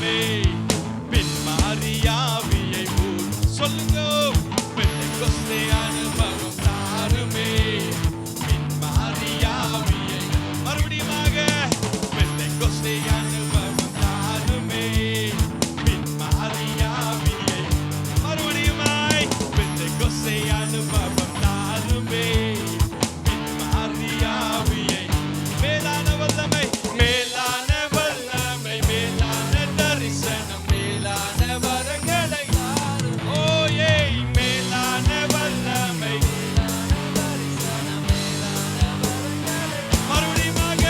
தாருமே, பின்மாரியாவியை சொல்லுங்க, பெந்தெக்கோஸ்தே அனுபவம் தாருமே, பின்மாரியாவியை மறுபடியுமாக பெந்தெக்கோஸ்தே அனுபவம் தாருமே, பின்மாரியாவியை மறுபடியுமாய் பெந்தெக்கோஸ்தே அனுபவம் தாருமே, பின்மாரியாவியை மேலான வல்லமை, மேலான வல்லமை, மேலான தரிசனம், மேலான வரங்களை ஓயே, மேலான வல்லமை மறுபடியுமாக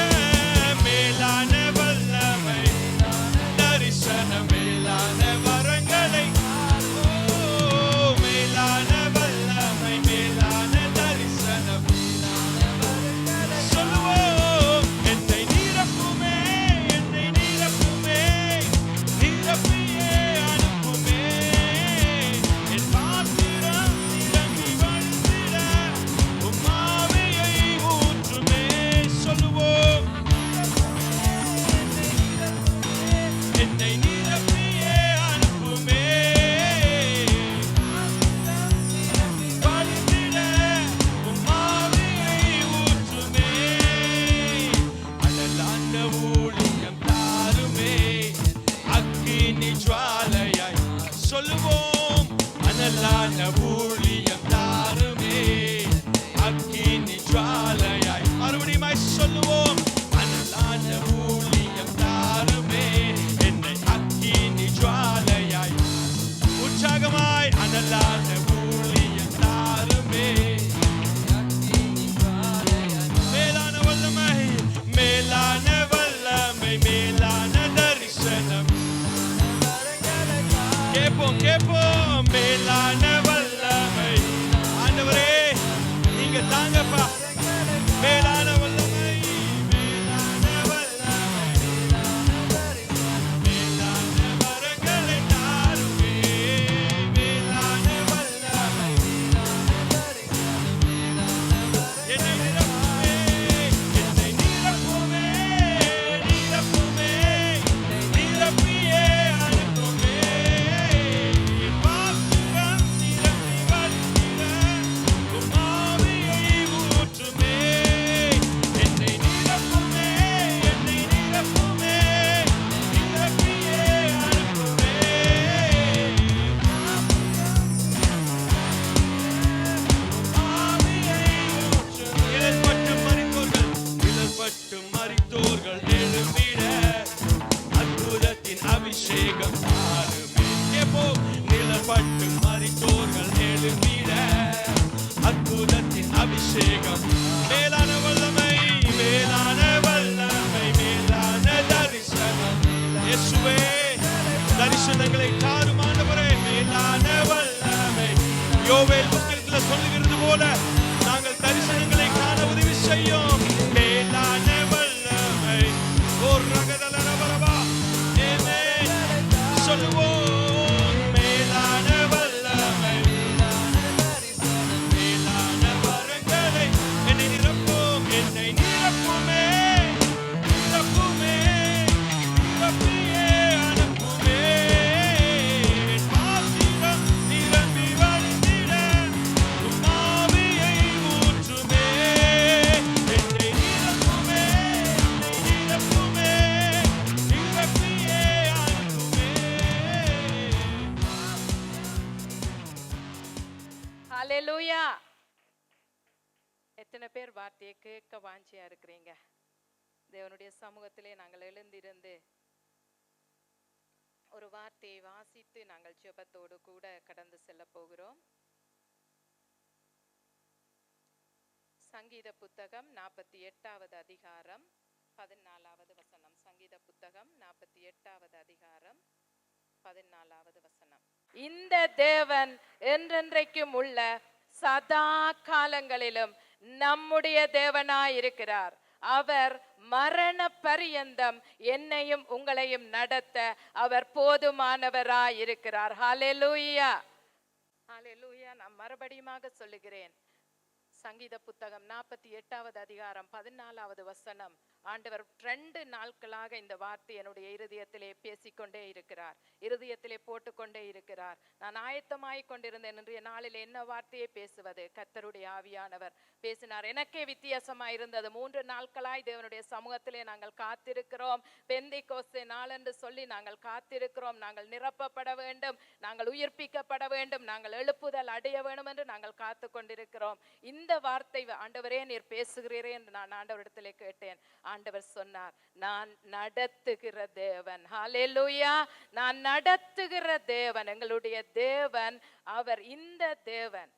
மேலான வல்லமை தரிசனம், மேலான வரங்களை மேலான வல்லமை, மேலான தரிசனம் சொல்லுவோம். என்னை நிரப்புமே, என்னை நிரப்புமே, நிரப்பியே அனுப்புமே, என் பாத்திரம் நிரம்பி வழிந்திட உம் ஆவியை ஊற்றுமே. சொல்லுவோம். என்னை நிரப்பியே அனுப்புமே, வழிந்திட உம் ஆவியை ஊற்றுமே. அனலான ஊழியம் தாருமே, அக்கினி ஜுவாலையாய் சொல்லுவோம். அனலான ஊழியம் தாருமே, அக்கினி ஜுவாலையாய் மறுபடியுமாய் சொல்லுவோம். அனலான ஊழியம் தாருமே, என்னை அக்கினி ஜுவாலையாய் உற்சாகமாய் அனலான ஊழியம் தாருமே, மேலான வல்லமை, மேலான வல்லமை, மேலான தரிசனம் கேட்போம், கேட்போம். மேலான வல்லமை ஆண்டவரே நீங்க தாங்கப்பா, மேலான வல்லமை, மேலான வல்லமை, மேலான வரங்களை தாருமே, மேலான வல்லமை என்னை நிரப்புமே, என்னை நிரப்புமே, நிரப்புமே, நிரப்பியே அனுப்புமே, என் பாத்திரம் நிரம்பி வழிந்திட உம் ஆவியை ஊற்றுமே. என்னை நிரப்புமே, என்னை நிரப்புமே, நிரப்பியே அனுப்புமே, நிழற்பட்டு மரித்தோர்கள் எழும்பிட அற்புதத்தின் அபிஷேகம் தாருமே. கேட்போம். நிழற்பட்டு மரித்தோர்கள் எழும்பிட அற்புதத்தின் அபிஷேகம், மேலான வல்லமை, மேலான வல்லமை, மேலான தரிசனம் இயேசுவே, தரிசனங்களை தாரும் ஆண்டவரே, மேலான வல்லமை. யோவேல் புத்தகத்தில் சொல்லுகிறது போல நாங்கள் தரிசனங்களை காண உதவி செய்யும். மேலான வல்லமை ஓர் ரகதலரபரபா ஆமென் சொல்லுவோம். மேலான வல்லமை, மேலான வரங்களை என்னை நிரப்பும், என்னை நிரப்புமே, நிரப்புமே, நிரப்பியே அனுப்புமே, என் பாத்திரம் நிரம்பி வழிந்திட உம் ஆவியை ஊற்றுமே. என்னை நிரப்புமே, என்னை நிரப்புமே, நிரப்பியே அனுப்புமே. ஹalleluya. எத்தனை பேர் வார்த்தையை கேட்க வாஞ்சியா இருக்கிறீங்க? தேவனுடைய சமூகத்திலே நாங்கள் எழுந்திருந்து ஒரு வார்த்தையை வாசித்து நாங்கள் ஜெபத்தோடு கூட கடந்து செல்ல போகிறோம். சங்கீத புத்தகம் 48வது அதிகாரம் 14வது வசனம். சங்கீத புத்தகம் 48வது அதிகாரம் 14வது வசனம். இந்த தேவன் என்றென்றைக்கும் உள்ள சதா காலங்களிலும் நம்முடைய தேவனாயிருக்கிறார். அவர் மரண பரியந்தம் என்னையும் உங்களையும் நடத்த அவர் போதுமானவராயிருக்கிறார். ஹalleluya, ஹalleluya. நான் மறுபடியுமாக சொல்லுகிறேன். சங்கீத புத்தகம் 48வது அதிகாரம் 14வது வசனம். ஆண்டவர் 2 நாட்களாக இந்த வார்த்தை என்னுடைய இருதயத்திலே பேசிக்கொண்டே இருக்கிறார், இருதயத்திலே போட்டுக்கொண்டே இருக்கிறார். நான் ஆயத்தமாய் கொண்டிருந்தேன், இன்றைய நாளில் என்ன வார்த்தையை பேசுவது. கர்த்தருடைய ஆவியானவர் பேசினார். எனக்கே வித்தியாசமாய் இருந்தது. 3 நாட்களாய் தேவனுடைய சமூகத்திலே நாங்கள் காத்திருக்கிறோம். பெந்தைக்கோஸ்தே நாள் என்று சொல்லி நாங்கள் காத்திருக்கிறோம். நாங்கள் நிரப்பப்பட வேண்டும், நாங்கள் உயிர்ப்பிக்கப்பட வேண்டும், நாங்கள் எழுப்புதல் அடைய வேண்டும் என்று நாங்கள் காத்து கொண்டிருக்கிறோம். இந்த வார்த்தை ஆண்டவரே நீர் பேசுகிறீரே என்று நான் ஆண்டவரிடத்திலே கேட்டேன். ஆண்டவர் சொன்னார், நான் நடத்துகிற தேவன். ஹல்லேலூயா. நான் நடத்துகிற தேவன், எங்களுடைய தேவன் அவர். இந்த தேவன்,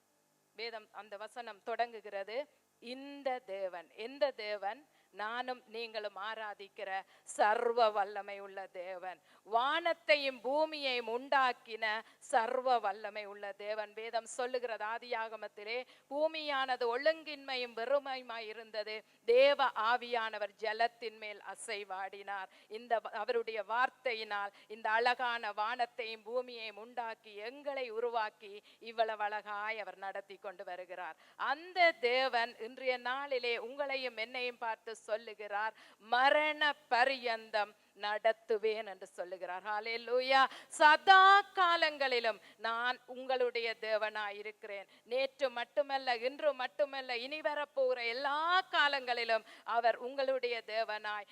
வேதம் அந்த வசனம் தொடங்குகிறது, இந்த தேவன். எந்த தேவன்? நானும் நீங்களும் ஆராதிக்கிற சர்வ வல்லமை உள்ள தேவன், வானத்தையும் பூமியையும் உண்டாக்கின சர்வ வல்லமை உள்ள தேவன். வேதம் சொல்லுகிறது, ஆதியாகமத்திலே பூமியானது ஒழுங்கின்மையும் வெறுமையுமாய் இருந்தது, தேவ ஆவியானவர் ஜலத்தின் மேல் அசைவாடினார். இந்த அவருடைய வார்த்தையினால் இந்த அழகான வானத்தையும் பூமியையும் உண்டாக்கி எங்களை உருவாக்கி இவ்வளவு அழகாய் அவர் நடத்தி கொண்டு வருகிறார். அந்த தேவன் இன்றைய நாளிலே உங்களையும் என்னையும் பார்த்து சொல்லுகிறார், மரண பரியந்தம் நடத்துவேன் என்று சொல்லுகிறார். ஹல்லேலூயா. சதா காலங்களிலும் நான் உங்களுடைய தேவனாய் இருக்கிறேன். நேற்று மட்டுமல்ல, இன்று மட்டுமல்ல, இனி வரப்போகிற எல்லா காலங்களிலும் அவர் உங்களுடைய தேவனாய்,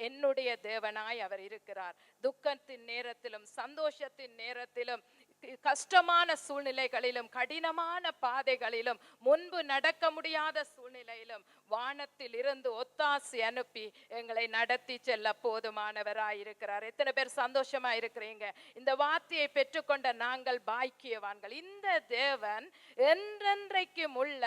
என்னுடைய தேவனாய் அவர் இருக்கிறார். துக்கத்தின் நேரத்திலும் சந்தோஷத்தின் நேரத்திலும் கஷ்டமான சூழ்நிலைகளிலும் கடினமான பாதைகளிலும் முன்பு நடக்க முடியாத சூழ்நிலையிலும் வானத்தில் இருந்து ஒத்தாசி அனுப்பி எங்களை நடத்தி செல்ல போதுமானவராய் இருக்கிறார். எத்தனை பேர் சந்தோஷமா இருக்கிறீங்க? இந்த வார்த்தையை பெற்றுக்கொண்ட நாங்கள் பாக்கியவான்கள். இந்த தேவன் என்றென்றைக்கும் உள்ள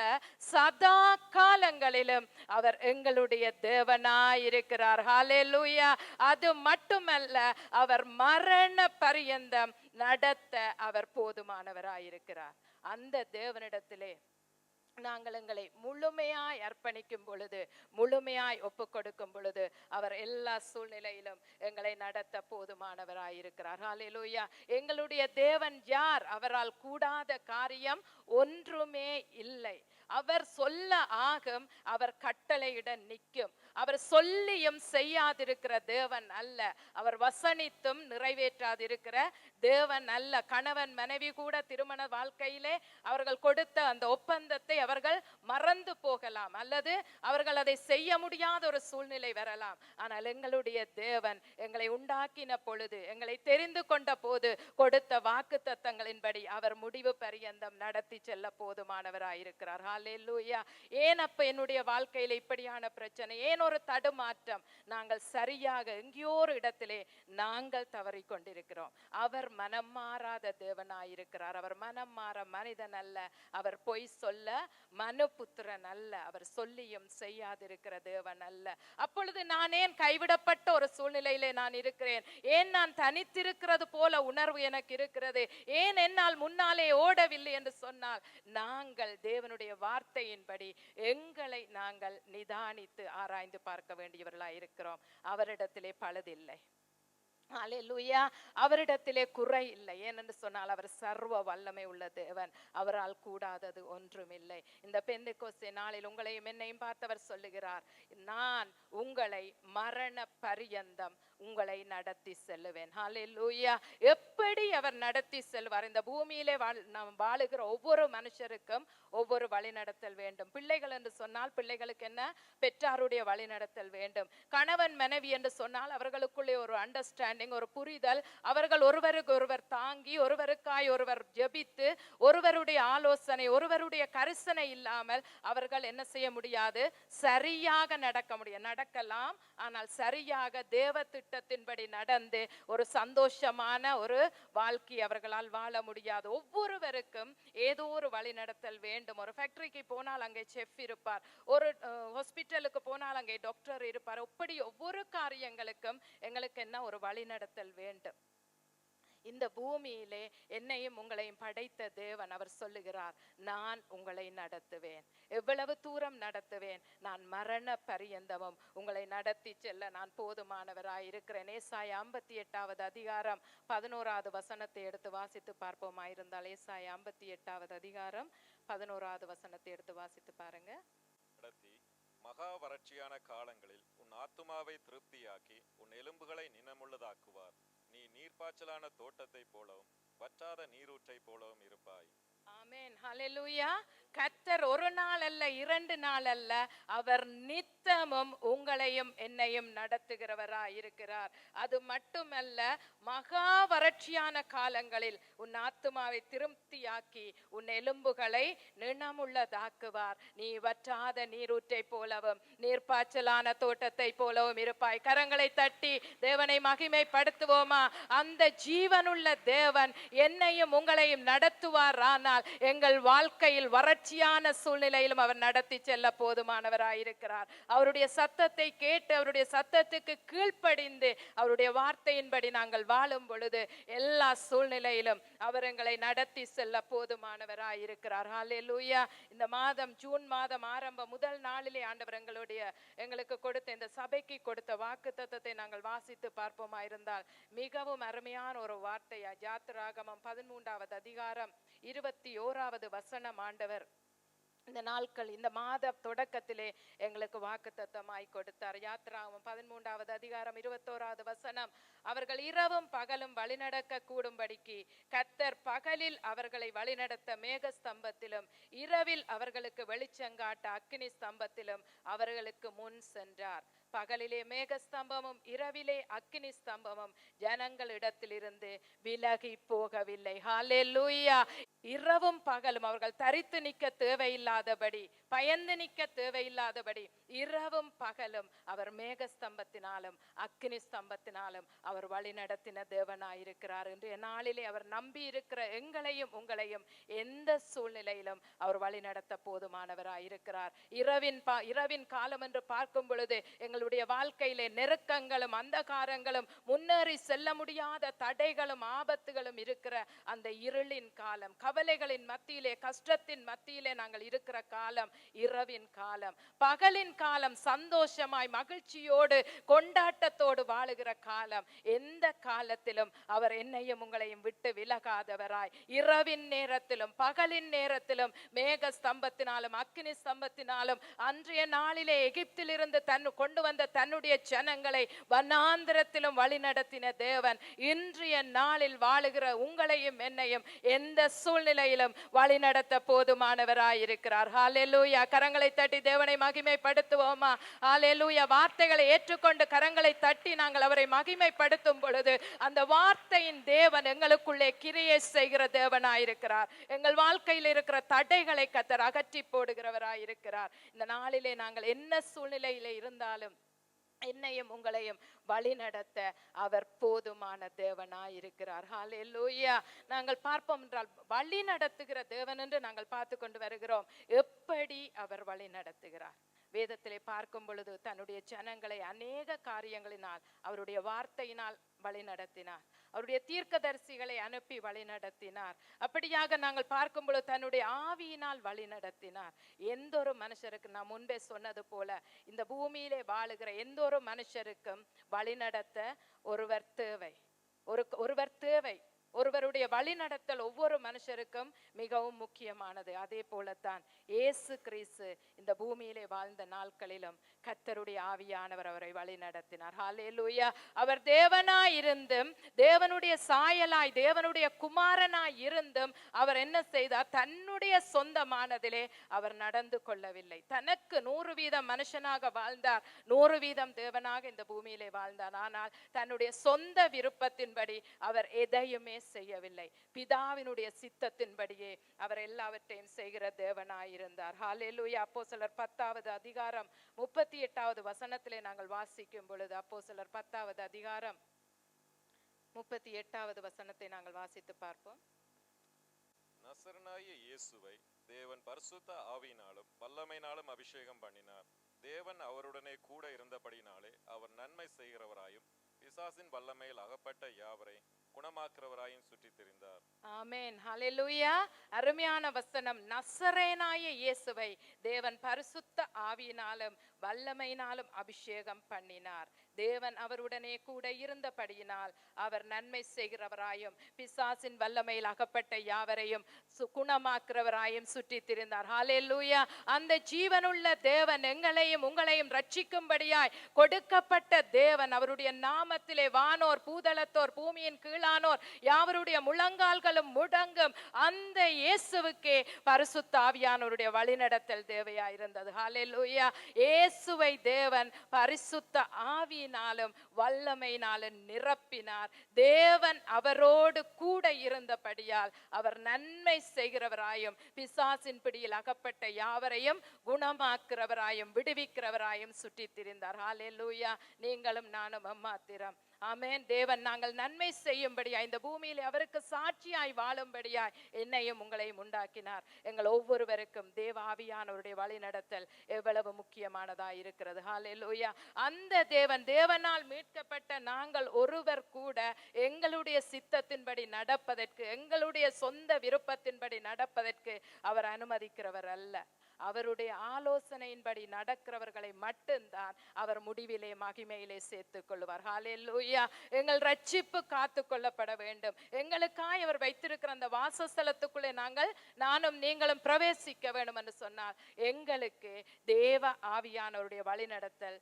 சதா காலங்களிலும் அவர் எங்களுடைய தேவனாய் இருக்கிறார். ஹல்லேலூயா. அது மட்டுமல்ல, அவர் மரண பரியந்தம் நடத்த அவர் போதுமானவராயிருக்கிறார். அந்த தேவனிடத்திலே நாங்கள் எங்களை முழுமையாய் அர்ப்பணிக்கும் பொழுது, முழுமையாய் ஒப்பு கொடுக்கும் பொழுது அவர் எல்லா சூழ்நிலையிலும் எங்களை நடத்த போதுமானவராயிருக்கிறார். ஹல்லேலூயா. எங்களுடைய தேவன் யார்? அவரால் கூடாத காரியம் ஒன்றுமே இல்லை. அவர் சொல்ல ஆகும், அவர் கட்டளையிட நிற்கும். அவர் சொல்லியும் செய்யாதிருக்கிற தேவன் அல்ல, அவர் வசனித்தும் நிறைவேற்றாதிருக்கிற தேவன் அல்ல. கணவன் மனைவி கூட திருமண வாழ்க்கையிலே அவர்கள் கொடுத்த அந்த ஒப்பந்தத்தை அவர்கள் மறந்து போகலாம், அல்லது அவர்கள் அதை செய்ய முடியாத ஒரு சூழ்நிலை வரலாம். ஆனால் எங்களுடைய தேவன் எங்களை உண்டாக்கின பொழுது, எங்களை தெரிந்து கொண்ட போது கொடுத்த வாக்கு தத்தங்களின்படி அவர் முடிவு பரியந்தம் நடத்தி செல்ல போதுமானவராயிருக்கிறார். ஹல்லேலூயா. ஏன் அப்ப என்னுடைய வாழ்க்கையில இப்படியான பிரச்சனை, ஏன் ஒரு தடுமாற்றம்? நாங்கள் சரியாக எங்கேயோ ஒரு இடத்திலே நாங்கள் தவறி கொண்டிருக்கிறோம். அவர் மனம் மாறாத தேவனாயிருக்கிறார். அவர் மனம் மாற மனிதன் அல்ல, அவர் பொய் சொல்ல மனுபுத்திரன் அல்ல, அவர் சொல்லியும் செய்யாதிருக்கிற தேவன் அல்ல. அப்பொழுது நான் ஏன் கைவிடப்பட்ட ஒரு சூழ்நிலையிலே நான் இருக்கிறேன்? ஏன் நான் தனித்திருக்கிறது போல உணர்வு எனக்கு இருக்கிறது? ஏன் என்னால் முன்னாலே ஓடவில்லை என்று சொன்னால், நாங்கள் தேவனுடைய வார்த்தையின்படி எங்களை நாங்கள் நிதானித்து ஆராய்ந்து பார்க்க வேண்டியவர்களாய் இருக்கிறோம். அவரிடத்திலே பழுதில்லை. ஹல்லேலூயா. அவரிடத்திலே குறை இல்லை. ஏனென்று சொன்னால் அவர் சர்வ வல்லமை உள்ள தேவன், அவரால் கூடாதது ஒன்றுமில்லை. இந்த பெந்தெக்கோஸ்தே நாளில் உங்களையும் என்னையும் பார்த்தவர் சொல்லுகிறார், நான் உங்களை மரண பரியந்தம் உங்களை நடத்தி செல்லுவேன். ஹல்லேலூயா. எப்படி அவர் நடத்தி செல்வார்? இந்த பூமியிலே நாம் வாழுகிற ஒவ்வொரு மனுஷருக்கும் ஒவ்வொரு வழிநடத்தல் வேண்டும். பிள்ளைகள் என்று சொன்னால் பிள்ளைகளுக்கு என்ன? பெற்றாருடைய வழிநடத்தல் வேண்டும். கணவன் மனைவி என்று சொன்னால் அவர்களுக்குள்ளே ஒரு அண்டர்ஸ்டாண்டிங், ஒரு புரிதல், அவர்கள் ஒருவருக்கு ஒருவர் தாங்கி, ஒருவருக்காய் ஒருவர் ஜெபித்து, ஒருவருடைய ஆலோசனை, ஒருவருடைய கரிசனை இல்லாமல் அவர்கள் என்ன செய்ய முடியாது? சரியாக நடக்க முடியும். நடக்கலாம், ஆனால் சரியாக தேவ திட்டத்தின்படி நடந்து ஒரு சந்தோஷமான ஒரு வாழ்க்கை அவர்களால் வாழ முடியாது. ஒவ்வொருவருக்கும் ஏதோ ஒரு வழி நடத்தல் வேண்டும். ஒரு ஃபேக்டரிக்கு போனால் அங்கே செஃப் இருப்பார், ஒரு ஹாஸ்பிட்டலுக்கு போனால் அங்கே டாக்டர் இருப்பார். அப்படி ஒவ்வொரு காரியங்களுக்கும் எங்களுக்கு என்ன? ஒரு வழி நடத்தல் வேண்டும். இந்த பூமியிலே என்னையும் உங்களையும் படைத்த தேவன் அவர் சொல்லுகிறார், நான் உங்களை நடத்துவேன். எவ்வளவு தூரம் நடத்துவேன்? நான் மரண பரியந்தமும் உங்களை நடத்தி செல்ல நான் போதுமானவராய் இருக்கிறேன். ஏசாயா 58வது அதிகாரம் 11வது வசனத்தை எடுத்து வாசித்து பார்ப்போமாயிருந்தால், ஏசாயா 58வது அதிகாரம் 11வது வசனத்தை எடுத்து வாசித்து பாருங்க. மகா வறட்சியான காலங்களில் உன் ஆத்துமாவை திருப்தியாக்கி உன் எலும்புகளை நினமுள்ளதாக்குவார். நீ நீர்ப்பாய்ச்சலான தோட்டத்தை போலவும் வற்றாத நீரூற்றை போலவும் இருப்பாய். ஆமென், ஹல்லேலூயா. கர்த்தர் ஒரு நாள் அல்ல, 2 நாள் அல்ல, அவர் நித்தமும் உங்களையும் என்னையும் நடத்துகிறவராய் இருக்கிறார். அது மட்டுமல்ல, மகா வறட்சியான காலங்களில் உன் ஆத்துமாவை திருப்தியாக்கி உன் எலும்புகளை நிணமுள்ளதாக்குவார். நீ வற்றாத நீரூற்றை போலவும் நீர்ப்பாய்ச்சலான தோட்டத்தை போலவும் இருப்பாய். கரங்களை தட்டி தேவனை மகிமைப்படுத்துவோமா? அந்த ஜீவனுள்ள தேவன் என்னையும் உங்களையும் நடத்துவார். ஆனால் எங்கள் வாழ்க்கையில் வறட்சியான சூழ்நிலையிலும் அவர் நடத்தி செல்ல போதுமானவராயிருக்கிறார். அவருடைய சத்தத்தை கேட்டு அவருடைய சத்தத்துக்கு கீழ்ப்படிந்து அவருடைய வார்த்தையின்படி நாங்கள் வாழும் பொழுது எல்லா சூழ்நிலையிலும் அவர் எங்களை நடத்தி செல்ல போதுமானவராயிருக்கிறார். ஹல்லேலூயா. இந்த மாதம் ஜூன் மாதம் ஆரம்ப முதல் நாளிலே ஆண்டவர் எங்களுக்கு கொடுத்த இந்த சபைக்கு கொடுத்த வாக்குத்தத்தத்தை நாங்கள் வாசித்து பார்ப்போமா இருந்தால் மிகவும் அருமையான ஒரு வார்த்தையா. யாத்திராகமம் 13வது அதிகாரம் 21வது வசனம் ஆண்டவர் இந்த நாட்கள் இந்த மாத தொடக்கத்திலே எங்களுக்கு வாக்குத்தத்தமாய் கொடுத்தார். யாத்திராகமம் 13வது அதிகாரம் 21வது வசனம், அவர்கள் இரவும் பகலும் வழிநடக்க கூடும்படிக்கு கர்த்தர் பகலில் அவர்களை வழிநடத்த மேக ஸ்தம்பத்திலும் இரவில் அவர்களுக்கு வெளிச்சங்காட்ட அக்கினி ஸ்தம்பத்திலும் அவர்களுக்கு முன் சென்றார். பகலிலே மேக ஸ்தம்பமும் இரவிலே அக்கினி ஸ்தம்பமும் ஜனங்களிடத்திலிருந்து விலகி போகவில்லை. ஹல்லேலூயா. இரவும் பகலும் அவர்கள் தரித்து நிற்க தேவையில்லாதபடி, பயந்து நிற்க தேவையில்லாதபடி இரவும் பகலும் அவர் மேக ஸ்தம்பத்தினாலும் அக்கினி ஸ்தம்பத்தினாலும் அவர் வழி நடத்தின தேவனாயிருக்கிறார். இன்றைய நாளிலே அவர் நம்பி இருக்கிற எங்களையும் உங்களையும் எந்த சூழ்நிலையிலும் அவர் வழி நடத்த போதுமானவராயிருக்கிறார். இரவின் காலம் என்று பார்க்கும் பொழுது எங்களுடைய வாழ்க்கையிலே நெருக்கங்களும் அந்தகாரங்களும் முன்னேறி செல்ல முடியாத தடைகளும் ஆபத்துகளும் இருக்கிற அந்த இருளின் காலம், கவலைகளின் மத்தியிலே கஷ்டத்தின் மத்தியிலே நாங்கள் இருக்கிற காலம் இரவின் காலம். பகலின் காலம் சந்தோஷமாய் மகிழ்ச்சியோடு கொண்டாட்டத்தோடு வாழுகிற காலம். எந்த காலத்திலும் அவர் என்னையும் உங்களையும் விட்டு விலகாதவராய் இரவின் நேரத்திலும் பகலின் நேரத்திலும் மேக ஸ்தம்பத்தினாலும் அக்கினி ஸ்தம்பத்தினாலும் அன்றைய நாளிலே எகிப்திலிருந்து கொண்டு வந்த தன்னுடைய ஜனங்களை வனாந்திரத்திலும் வழி நடத்தின தேவன் இன்றைய நாளில் வாழுகிற உங்களையும் என்னையும் எந்த சூழ்நிலையிலும் வழி நடத்த போதுமானவராயிருக்கிறார். ஹல்லேலூயா. கரங்களை தட்டி தேவனை மகிமைப்படுத்துவோமா? ஹல்லேலூயா. வார்த்தைகளை ஏற்றுக்கொண்டு கரங்களை தட்டி நாங்கள் அவரை மகிமைப்படுத்தும் பொழுது அந்த வார்த்தையின் தேவன் எங்களுக்குள்ளே கிரியை செய்கிற தேவனாயிருக்கிறார். எங்கள் வாழ்க்கையில் இருக்கிற தடைகளை கர்த்தர் அகற்றி போடுகிறவராயிருக்கிறார். இந்த நாளிலே நாங்கள் என்ன சூழ்நிலையிலே இருந்தாலும் என்னையும் உங்களையும் வழி நடத்த அவர் போதுமான தேவனாயிருக்கிறார். ஹல்லேலூயா. நாங்கள் பார்ப்போம் என்றால் வழி நடத்துகிற தேவன் என்று நாங்கள் பார்த்து கொண்டு வருகிறோம். எப்படி அவர் வழி நடத்துகிறார்? வேதத்திலே பார்க்கும் பொழுது தன்னுடைய ஜனங்களை அநேக காரியங்களினால் அவருடைய வார்த்தையினால் வழி நடத்தினார். அவருடைய தீர்க்கதரிசிகளை அனுப்பி வழி நடத்தினார். அப்படியாக நாங்கள் பார்க்கும் பொழுது தன்னுடைய ஆவியினால் வழி நடத்தினார். எந்த ஒரு மனுஷருக்கு, நான் முன்பே சொன்னது போல, இந்த பூமியிலே வாழுகிற எந்த ஒரு மனுஷருக்கும் வழி நடத்த ஒருவர் தேவை. ஒருவர் தேவை. ஒருவருடைய வழி நடத்தல் ஒவ்வொரு மனுஷருக்கும் மிகவும் முக்கியமானது. அதே போலத்தான் இயேசு கிறிஸ்து இந்த பூமியிலே வாழ்ந்த நாட்களிலும் கர்த்தருடைய ஆவியானவர் அவரை வழி நடத்தினார். ஹல்லேலூயா. அவர் தேவனாய் இருந்தும் தேவனுடைய சாயலாய் தேவனுடைய குமாரனாய் இருந்தும் அவர் என்ன செய்தார்? தன்னுடைய சொந்தமானதிலே அவர் நடந்து கொள்ளவில்லை. தனக்கு 100% மனுஷனாக வாழ்ந்தார், 100% தேவனாக இந்த பூமியிலே வாழ்ந்தார். ஆனால் தன்னுடைய சொந்த விருப்பத்தின்படி அவர் எதையுமே செய்யவில்லை. பிதாவினுடைய சித்தத்தின்படியே அவர் எல்லாவற்றையும் செய்கிற தேவனாயிருந்தார். ஹல்லேலூயா. அப்போஸ்தலர் 10வது அதிகாரம் 38வது வசனத்திலே நாங்கள் வாசிக்கும் பொழுது, அப்போஸ்தலர் 10வது அதிகாரம் 38வது வசனத்தை நாங்கள் வாசித்து பார்ப்போம். நசரனாகிய இயேசுவை தேவன் பரிசுத்த ஆவியினாலும் வல்லமையினாலும் அபிஷேகம் பண்ணினார். தேவன் அவருடனே கூட இருந்தபடினாலே அவர் நன்மை செய்கிறவராயும் பிசாசின் வல்லமையில் அகப்பட்ட யாவரை குணமாக்குறவராயும் சுற்றி திரிந்தார். ஆமென். ஹல்லேலூயா. அருமையான வசனம். நசரேனாகிய இயேசுவை தேவன் பரிசுத்த ஆவியினாலும் வல்லமையினாலும் அபிஷேகம் பண்ணினார். தேவன் அவருடனே கூட இருந்தபடியினால் அவர் நன்மை செய்கிறவராயும் பிசாசின் வல்லமையில் அகப்பட்ட யாவரையும் குணமாக்குறவராயும் சுற்றி திரிந்தார். ஹல்லேலூயா. அந்த ஜீவனுள்ள தேவன் எங்களையும் உங்களையும் ரட்சிக்கும்படியாய் கொடுக்கப்பட்ட தேவன், அவருடைய நாமத்திலே வானோர் பூதலத்தோர் பூமியின் கீழானோர் யாவருடைய முழங்கால்களும் முடங்கும் அந்த இயேசுவுக்கே பரிசுத்த ஆவியானவருடைய வழிநடத்தல் தேவையாயிருந்தது. ஹல்லேலூயா. இயேசுவை தேவன் பரிசுத்த ஆவியினாலும் வல்லமையினாலும் நிரப்பினார். தேவன் அவரோடு கூட இருந்தபடியால் அவர் நன்மை செய்கிறவராயும் பிசாசின் பிடியில் அகப்பட்ட யாவரையும் குணமாக்குறவராயும் விடுவிக்கிறவராயும் சுற்றி திரிந்தார். ஹல்லேலூயா. நீங்களும் நானும் அம்மாத்திரம். ஆமென். தேவன் நாங்கள் நன்மை செய்யும்படியாய் இந்த பூமியிலே அவருக்கு சாட்சியாய் வாழும்படியாய் என்னையும் உங்களையும் உண்டாக்கினார். எங்கள் ஒவ்வொருவருக்கும் தேவ ஆவியானவருடைய வழி நடத்தல் எவ்வளவு முக்கியமானதாய் இருக்கிறது. ஹல்லேலூயா. அந்த தேவனால் மீட்கப்பட்ட நாங்கள் ஒருவர் கூட எங்களுடைய சித்தத்தின்படி நடப்பதற்கு, எங்களுடைய சொந்த விருப்பத்தின்படி நடப்பதற்கு அவர் அனுமதிக்கிறவர் அல்ல. அவருடைய ஆலோசனையின்படி நடக்கிறவர்களை மட்டும்தான் அவர் முடிவிலே மகிமையிலே சேர்த்துக் கொள்வார். ஹல்லேலூயா. எங்கள் ரட்சிப்பு காத்து கொள்ளப்பட வேண்டும். எங்களுக்காய் அவர் வைத்திருக்கிற அந்த வாசஸ்தலத்துக்குள்ளே நானும் நீங்களும் பிரவேசிக்க வேண்டும் என்று சொன்னால் எங்களுக்கு தேவ ஆவியானவருடைய வழிநடத்தல்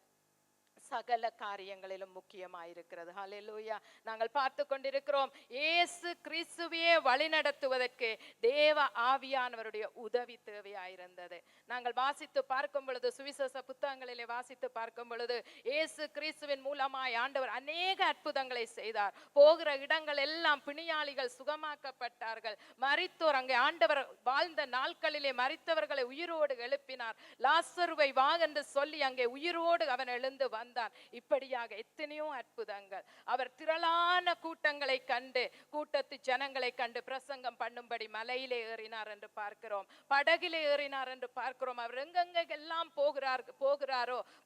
சகல காரியங்களிலும் முக்கியமாயிருக்கிறது. ஹல்லேலூயா. நாங்கள் பார்த்து கொண்டிருக்கிறோம், இயேசு கிறிஸ்துவையே வழி நடத்துவதற்கு தேவ ஆவியானவருடைய உதவி தேவையாயிருந்தது. நாங்கள் வாசித்து பார்க்கும் பொழுது, சுவிசேஷ புத்தகங்களிலே வாசித்து பார்க்கும் பொழுது, இயேசு கிறிஸ்துவின் மூலமாய் ஆண்டவர் அநேக அற்புதங்களை செய்தார். போகிற இடங்கள் எல்லாம் பிணியாளிகள் சுகமாக்கப்பட்டார்கள். மரித்தோர், அங்கே ஆண்டவர் வாழ்ந்த நாட்களிலே மரித்தவர்களை உயிரோடு எழுப்பினார். லாசருவை வா என்று சொல்லி அங்கே உயிரோடு அவன் எழுந்து வந்தான். இப்படியாக எத்தனையோ அற்புதங்கள். அவர் திரளான கூட்டங்களை கண்டு, கூட்டத்து ஜனங்களை கண்டு பிரசங்கம் பண்ணும்படி மலையிலே ஏறினார் என்று பார்க்கிறோம், படகிலே ஏறினார் என்று பார்க்கிறோம். அவர் எங்கெங்கெல்லாம்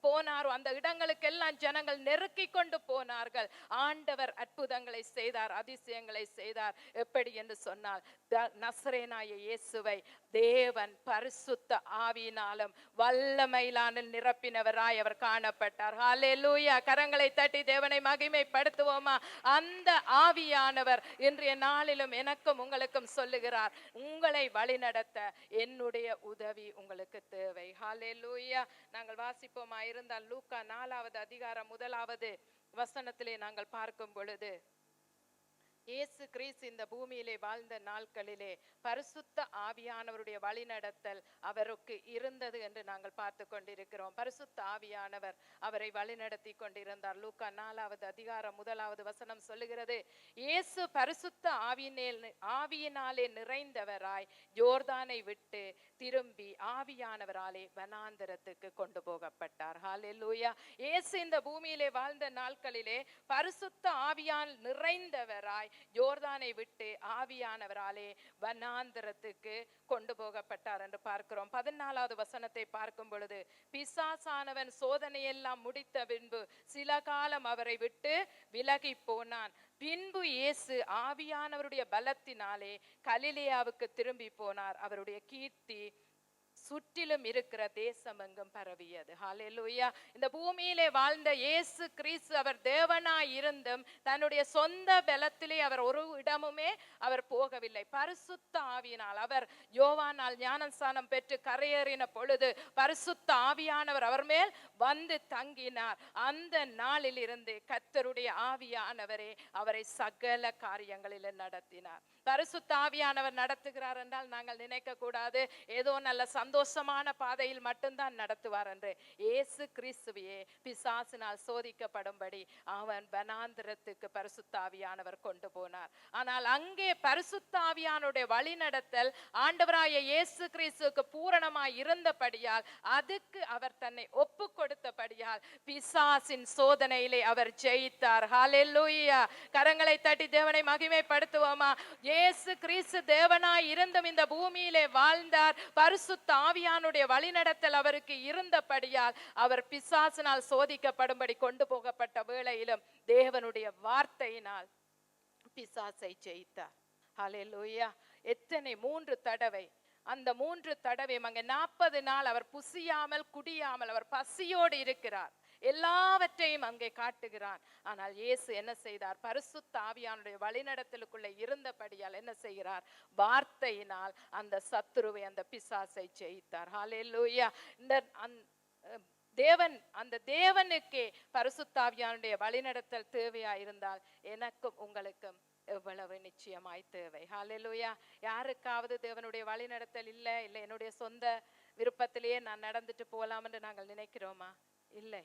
போனாரோ அந்த இடங்களுக்கெல்லாம் ஜனங்கள் நெருக்கி கொண்டு போனார்கள். ஆண்டவர் அற்புதங்களை செய்தார், அதிசயங்களை செய்தார். எப்படி என்று சொன்னால், நசரேனாய இயேசுவை தேவன் பரிசுத்த ஆவியினாலும் வல்லமையிலான நிரப்பினவராய் அவர் காணப்பட்டார். ஹல்லேலூயா. கரங்களை தட்டி தேவனை மகிமைப்படுத்துவோமா? அந்த ஆவியானவர் இன்றைய நாளிலும் எனக்கும் உங்களுக்கும் சொல்லுகிறார், உங்களை வழிநடத்த என்னுடைய உதவி உங்களுக்கு தேவை. ஹல்லேலூயா. நாங்கள் வாசிப்போமா இருந்தால் லூக்கா 4வது அதிகாரம் 1வது வசனத்திலே நாங்கள் பார்க்கும் பொழுது, இயேசு கிறிஸ்து இந்த பூமியிலே வாழ்ந்த நாட்களிலே பரிசுத்த ஆவியானவருடைய வழிநடத்தல் அவருக்கு இருந்தது என்று நாங்கள் பார்த்து கொண்டிருக்கிறோம். பரிசுத்த ஆவியானவர் அவரை வழிநடத்தி கொண்டிருந்தார். லூக்கா 4வது அதிகாரம் 1வது வசனம் சொல்லுகிறது, இயேசு பரிசுத்த ஆவியினாலே நிறைந்தவராய் யோர்தானை விட்டு திரும்பி ஆவியானவராலே வனாந்தரத்துக்கு கொண்டு போகப்பட்டார். ஹல்லேலூயா. இயேசு இந்த பூமியிலே வாழ்ந்த நாட்களிலே பரிசுத்த ஆவியால் நிறைந்தவராய் யோர்தானை விட்டு ஆவியானவராலே வனாந்தரத்துக்கு கொண்டு போகப்பட்டார் என்று பார்க்கிறோம். 14வது வசனத்தை பார்க்கும் பொழுது, பிசாசானவன் சோதனையெல்லாம் முடித்த பின்பு சில காலம் அவரை விட்டு விலகி போனான். பின்பு இயேசு ஆவியானவருடைய பலத்தினாலே கலிலேயாவுக்கு திரும்பி போனார். அவருடைய கீர்த்தி சுற்றிலும் இருக்கிற தேசம் எங்கும் பரவியது. ஹல்லேலூயா. இந்த பூமியிலே வாழ்ந்த இயேசு கிறிஸ்து அவர் தேவனாய் இருந்தும் தன்னுடைய சொந்த பலத்திலே அவர் ஒரு இடமுமே அவர் போகவில்லை. பரிசுத்த ஆவியினால் அவர் யோவானால் ஞானஸ்நானம் பெற்று கரையேறின பொழுது பரிசுத்த ஆவியானவர் அவர் மேல் வந்து தங்கினார். அந்த நாளில் இருந்து கர்த்தருடைய ஆவியானவரே அவரை சகல காரியங்களில் நடத்தினார். பரிசுத்த ஆவியானவர் நடத்துகிறார் என்றால் நாங்கள் நினைக்க கூடாது ஏதோ நல்ல சந்தோஷமான பாதையில் மட்டும்தான் நடத்துவார் என்று. இயேசு கிறிஸ்துவையே பிசாசினால் சோதிக்கப்படும்படி அவன் வனாந்திரத்துக்கு பரிசுத்த ஆவியானவர் கொண்டு போனார். ஆனால் அங்கே பரிசுத்த ஆவியானுடைய வழி நடத்தல் ஆண்டவராய இயேசு கிறிஸ்துவுக்கு பூரணமாய் இருந்தபடியால், அதுக்கு அவர் தன்னை ஒப்பு கொடுத்தபடியால் பிசாசின் சோதனையிலே அவர் ஜெயித்தார். ஹல்லேலூயா. கரங்களை தட்டி தேவனை மகிமைப்படுத்துவோமா? இயேசு கிறிஸ்து தேவனாய் இருந்தும் இந்த பூமியிலே வாழ்ந்தார். பரிசுத்த ஆவியானுடைய வழிநடத்தல் அவருக்கு இருந்தபடியால் அவர் பிசாசினால் சோதிக்கப்படும்படி கொண்டு போகப்பட்ட வேளையிலும் தேவனுடைய வார்த்தையினால் பிசாசை ஜெயித்தார். ஹல்லேலூயா. எத்தனை 3 தடவை, அந்த 3 தடவை அங்கே 40 நாள் அவர் புசியாமல் குடியாமல் அவர் பசியோடு இருக்கிறார். எல்லாவற்றையும் அங்கே காட்டுகிறான். ஆனால் இயேசு என்ன செய்தார்? பரிசுத்த ஆவியானுடைய வழிநடத்தலுக்குள்ள இருந்தபடியால் என்ன செய்கிறார்? வார்த்தையினால் அந்த சத்துருவை, அந்த பிசாசை ஜெயித்தார். ஹல்லேலூயா. இந்த அந்த தேவனுக்கே பரிசுத்த ஆவியானுடைய வழிநடத்தல் தேவையா இருந்தால் எனக்கும் உங்களுக்கும் எவ்வளவு நிச்சயமாய் தேவை. ஹல்லேலூயா. யாருக்காவது தேவனுடைய வழிநடத்தல் இல்லை என்னுடைய சொந்த விருப்பத்திலேயே நான் நடந்துட்டு போலாம் என்று நாங்கள் நினைக்கிறோமா? இல்லை.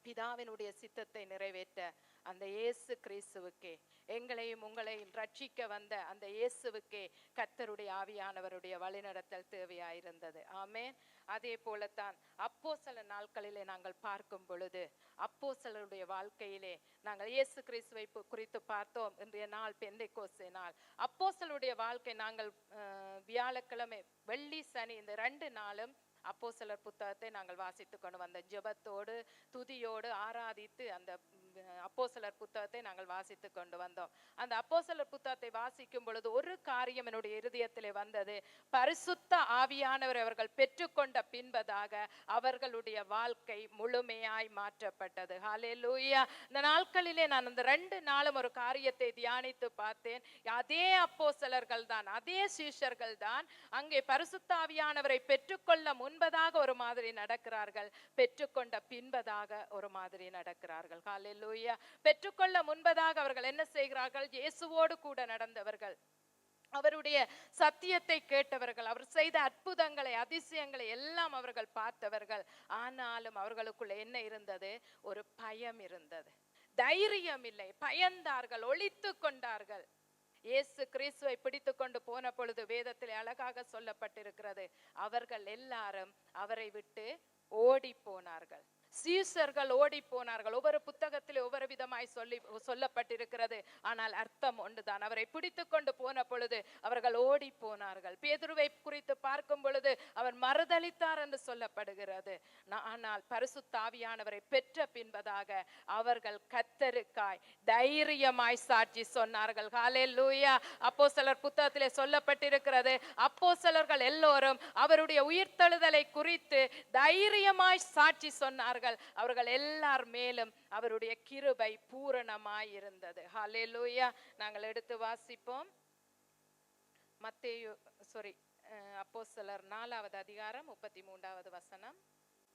பிதாவினுடைய சித்தத்தை நிறைவேற்ற அந்த இயேசு கிறிஸ்துவுக்கே, எங்களையும் உங்களையும் ரட்சிக்க வந்த அந்த இயேசுவுக்கே கர்த்தருடைய ஆவியானவருடைய வழிநடத்தல் தேவையாயிருந்தது. ஆமென். அதே போலத்தான் அப்போஸ்தலர் நாட்களிலே நாங்கள் பார்க்கும் பொழுது, அப்போஸ்தலருடைய வாழ்க்கையிலே நாங்கள் இயேசு கிறிஸ்துவை குறித்து பார்த்தோம். இன்றைய நாள் பெந்தைக்கோஸ்தே நாள். அப்போஸ்தலருடைய வாழ்க்கை நாங்கள் வியாழக்கிழமை, வெள்ளி, சனி இந்த 2 நாளும் அப்போஸ்தலர் புத்தகத்தை நாங்கள் வாசித்து கொண்டு வந்த ஜெபத்தோடு துதியோடு ஆராதித்து அந்த அப்போஸ்தலர் புத்தகத்தை நாங்கள் வாசித்து கொண்டு வந்தோம். அந்த அப்போஸ்தலர் புத்தகத்தை வாசிக்கும் பொழுது ஒரு காரியம் என்னுடைய இருதயத்திலே வந்தது. பரிசுத்த ஆவியானவர் அவர்கள் பெற்றுக்கொண்ட பின்பதாக அவர்களுடைய வாழ்க்கை முழுமையாய் மாற்றப்பட்டது. ஹல்லேலூயா. இந்த நாட்களிலே நான் அந்த 2 நாளும் ஒரு காரியத்தை தியானித்து பார்த்தேன். அதே அப்போஸ்தலர்கள் தான், அதே சீஷர்கள் தான் அங்கே பரிசுத்த ஆவியானவரை பெற்றுக்கொள்ள முன்பதாக ஒரு மாதிரி நடக்கிறார்கள், பெற்றுக்கொண்ட பின்பதாக ஒரு மாதிரி நடக்கிறார்கள். ஹல்லேலூயா. பெற்றுக்கொள்ள முன்பதாக அவர்கள் என்ன செய்கிறார்கள்? இயேசுவோடு கூட நடந்தவர்கள், அவருடைய சத்தியத்தை கேட்டவர்கள், அவர் செய்த அற்புதங்களை அதிசயங்களை எல்லாம் அவர்கள் பார்த்தவர்கள். ஆனாலும் அவர்களுக்குள்ள என்ன இருந்தது? ஒரு பயம் இருந்தது, தைரியம் இல்லை, பயந்தார்கள், ஒளித்து கொண்டார்கள். இயேசு கிறிஸ்துவை பிடித்து கொண்டு போன பொழுது வேதத்தில் அழகாக சொல்லப்பட்டிருக்கிறது, அவர்கள் எல்லாரும் அவரை விட்டு ஓடி போனார்கள். சீஷர்கள் ஓடி போனார்கள். ஒவ்வொரு புத்தகத்திலே ஒவ்வொரு விதமாய் சொல்லப்பட்டிருக்கிறது. ஆனால் அர்த்தம் ஒன்றுதான். அவரை பிடித்து கொண்டு போன பொழுது அவர்கள் ஓடி போனார்கள். பேதுருவை குறித்து பார்க்கும் பொழுது அவர் மறுதலித்தார் என்று சொல்லப்படுகிறது. ஆனால் பரிசுத்த ஆவியானவரை பெற்ற பின்பதாக அவர்கள் கர்த்தருக்காய் தைரியமாய் சாட்சி சொன்னார்கள். ஹல்லேலூயா. அப்போஸ்தலர் புத்தகத்திலே சொல்லப்பட்டிருக்கிறது, அப்போஸ்தலர்கள் எல்லோரும் அவருடைய உயிர்த்தெழுதலை குறித்து தைரியமாய் சாட்சி சொன்னார்கள். அவர்கள் எல்லார் மேலும் அவருடைய கிருபை பூரணமாய் இருந்தது. ஹல்லேலூயா. நாங்கள் எடுத்து வாசிப்போம். அப்போஸ்தலர் 4வது அதிகாரம் 33வது வசனம்.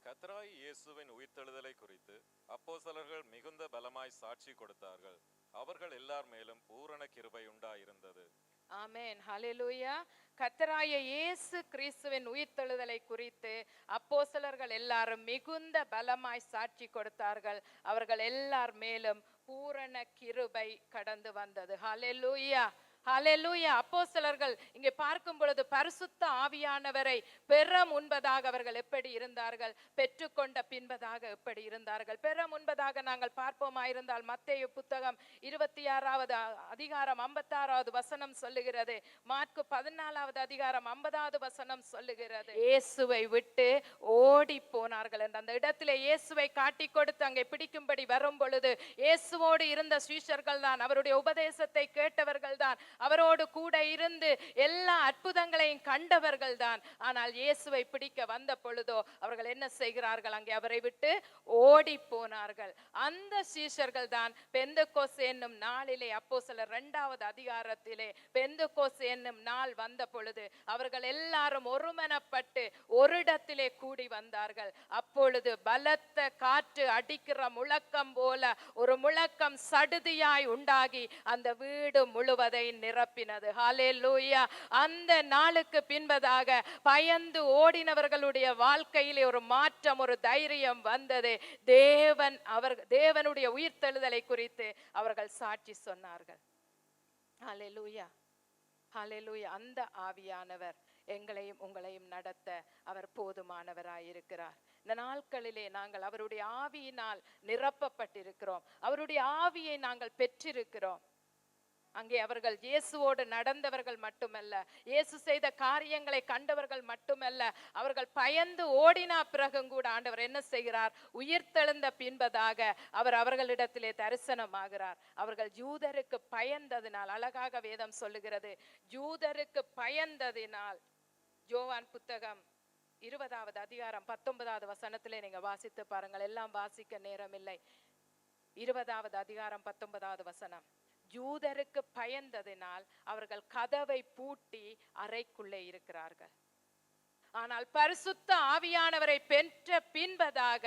கர்த்தராகிய இயேசுவின் உயிர்த்தெழுதலை குறித்து அப்போஸ்தலர்கள் மிகுந்த பலமாய் சாட்சி கொடுத்தார்கள். அவர்கள் எல்லார் மேலும் பூரண கிருபை உண்டாயிருந்தது. ஆமென். ஹல்லேலூயா. கர்த்தராகிய இயேசு கிறிஸ்துவின் உயிர்த்தெழுதலை குறித்து அப்போஸ்தலர்கள் எல்லாரும் மிகுந்த பலமாய் சாட்சி கொடுத்தார்கள். அவர்கள் எல்லார் மேலும் பூரண கிருபை கடந்து வந்தது. ஹல்லேலூயா. ஹல்லேலூயா. அப்போஸ்தலர்கள் இங்கே பார்க்கும் பொழுது பரிசுத்த ஆவியானவரை பெற முன்பதாக அவர்கள் எப்படி இருந்தார்கள், பெற்றுக்கொண்ட பின்பதாக எப்படி இருந்தார்கள். பெற முன்பதாக நாங்கள் பார்ப்போமாயிருந்தால் மத்தேயு புத்தகம் 26வது அதிகாரம் 56வது வசனம் சொல்லுகிறது. மாற்கு 14வது அதிகாரம் 50வது வசனம் சொல்லுகிறது, இயேசுவை விட்டு ஓடி போனார்கள் என்று. அந்த இடத்திலே இயேசுவை காட்டி கொடுத்து அங்கே பிடிக்கும்படி வரும் பொழுது இயேசுவோடு இருந்த சீஷர்கள் தான், அவருடைய உபதேசத்தை கேட்டவர்கள் தான், அவரோடு கூட இருந்து எல்லா அற்புதங்களையும் கண்டவர்கள் தான். ஆனால் இயேசுவை பிடிக்க வந்த பொழுதோ அவர்கள் என்ன செய்கிறார்கள்? அங்கே அவரை விட்டு ஓடி போனார்கள். அந்த சீஷர்கள் தான் பெந்தெக்கோஸ்தே என்னும் நாளிலே, அப்போஸ்தலர் 2வது அதிகாரத்திலே பெந்தெக்கோஸ்தே என்னும் நாள் வந்த பொழுது அவர்கள் எல்லாரும் ஒருமனப்பட்டு ஒரு இடத்திலே கூடி வந்தார்கள். அப்பொழுது பலத்த காற்று அடிக்கிற முழக்கம் போல ஒரு முழக்கம் சடுதியாய் உண்டாகி அந்த வீடு முழுவதை நிரப்பினது. ஹல்லேலூயா. அந்த நாளுக்கு பின்பதாக பயந்து ஓடினவர்களுடைய வாழ்க்கையிலே ஒரு மாற்றம், ஒரு தைரியம் வந்தது. தேவனுடைய உயிர்த்தெழுதலை குறித்து அவர்கள் சாட்சி சொன்னார்கள். ஹல்லேலூயா. ஹல்லேலூயா. அந்த ஆவியானவர் எங்களையும் உங்களையும் நடத்த அவர் போதுமானவராயிருக்கிறார். இந்த நாட்களிலே நாங்கள் அவருடைய ஆவியினால் நிரப்பப்பட்டிருக்கிறோம். அவருடைய ஆவியை நாங்கள் பெற்றிருக்கிறோம். அங்கே அவர்கள் இயேசுவோடு நடந்தவர்கள் மட்டுமல்ல, இயேசு செய்த காரியங்களை கண்டவர்கள் மட்டுமல்ல, அவர்கள் பயந்து ஓடினா பிறகும் கூட ஆண்டவர் என்ன செய்கிறார்? உயிர்த்தெழுந்த பின்பதாக அவர் அவர்களிடத்திலே தரிசனமாகிறார். அவர்கள் யூதருக்கு பயந்ததினால், அழகாக வேதம் சொல்லுகிறது, யூதருக்கு பயந்ததினால், யோவான் புத்தகம் 20வது அதிகாரம் 19வது வசனத்திலே நீங்க வாசித்து பாருங்கள். எல்லாம் வாசிக்க நேரமில்லை. 20வது அதிகாரம் 19வது வசனம். யூதருக்கு பயந்ததினால் அவர்கள் கதவை பூட்டி அறைக்குள்ளே இருக்கிறார்கள். ஆனால் பரிசுத்த ஆவியானவரை பெற்ற பின்பதாக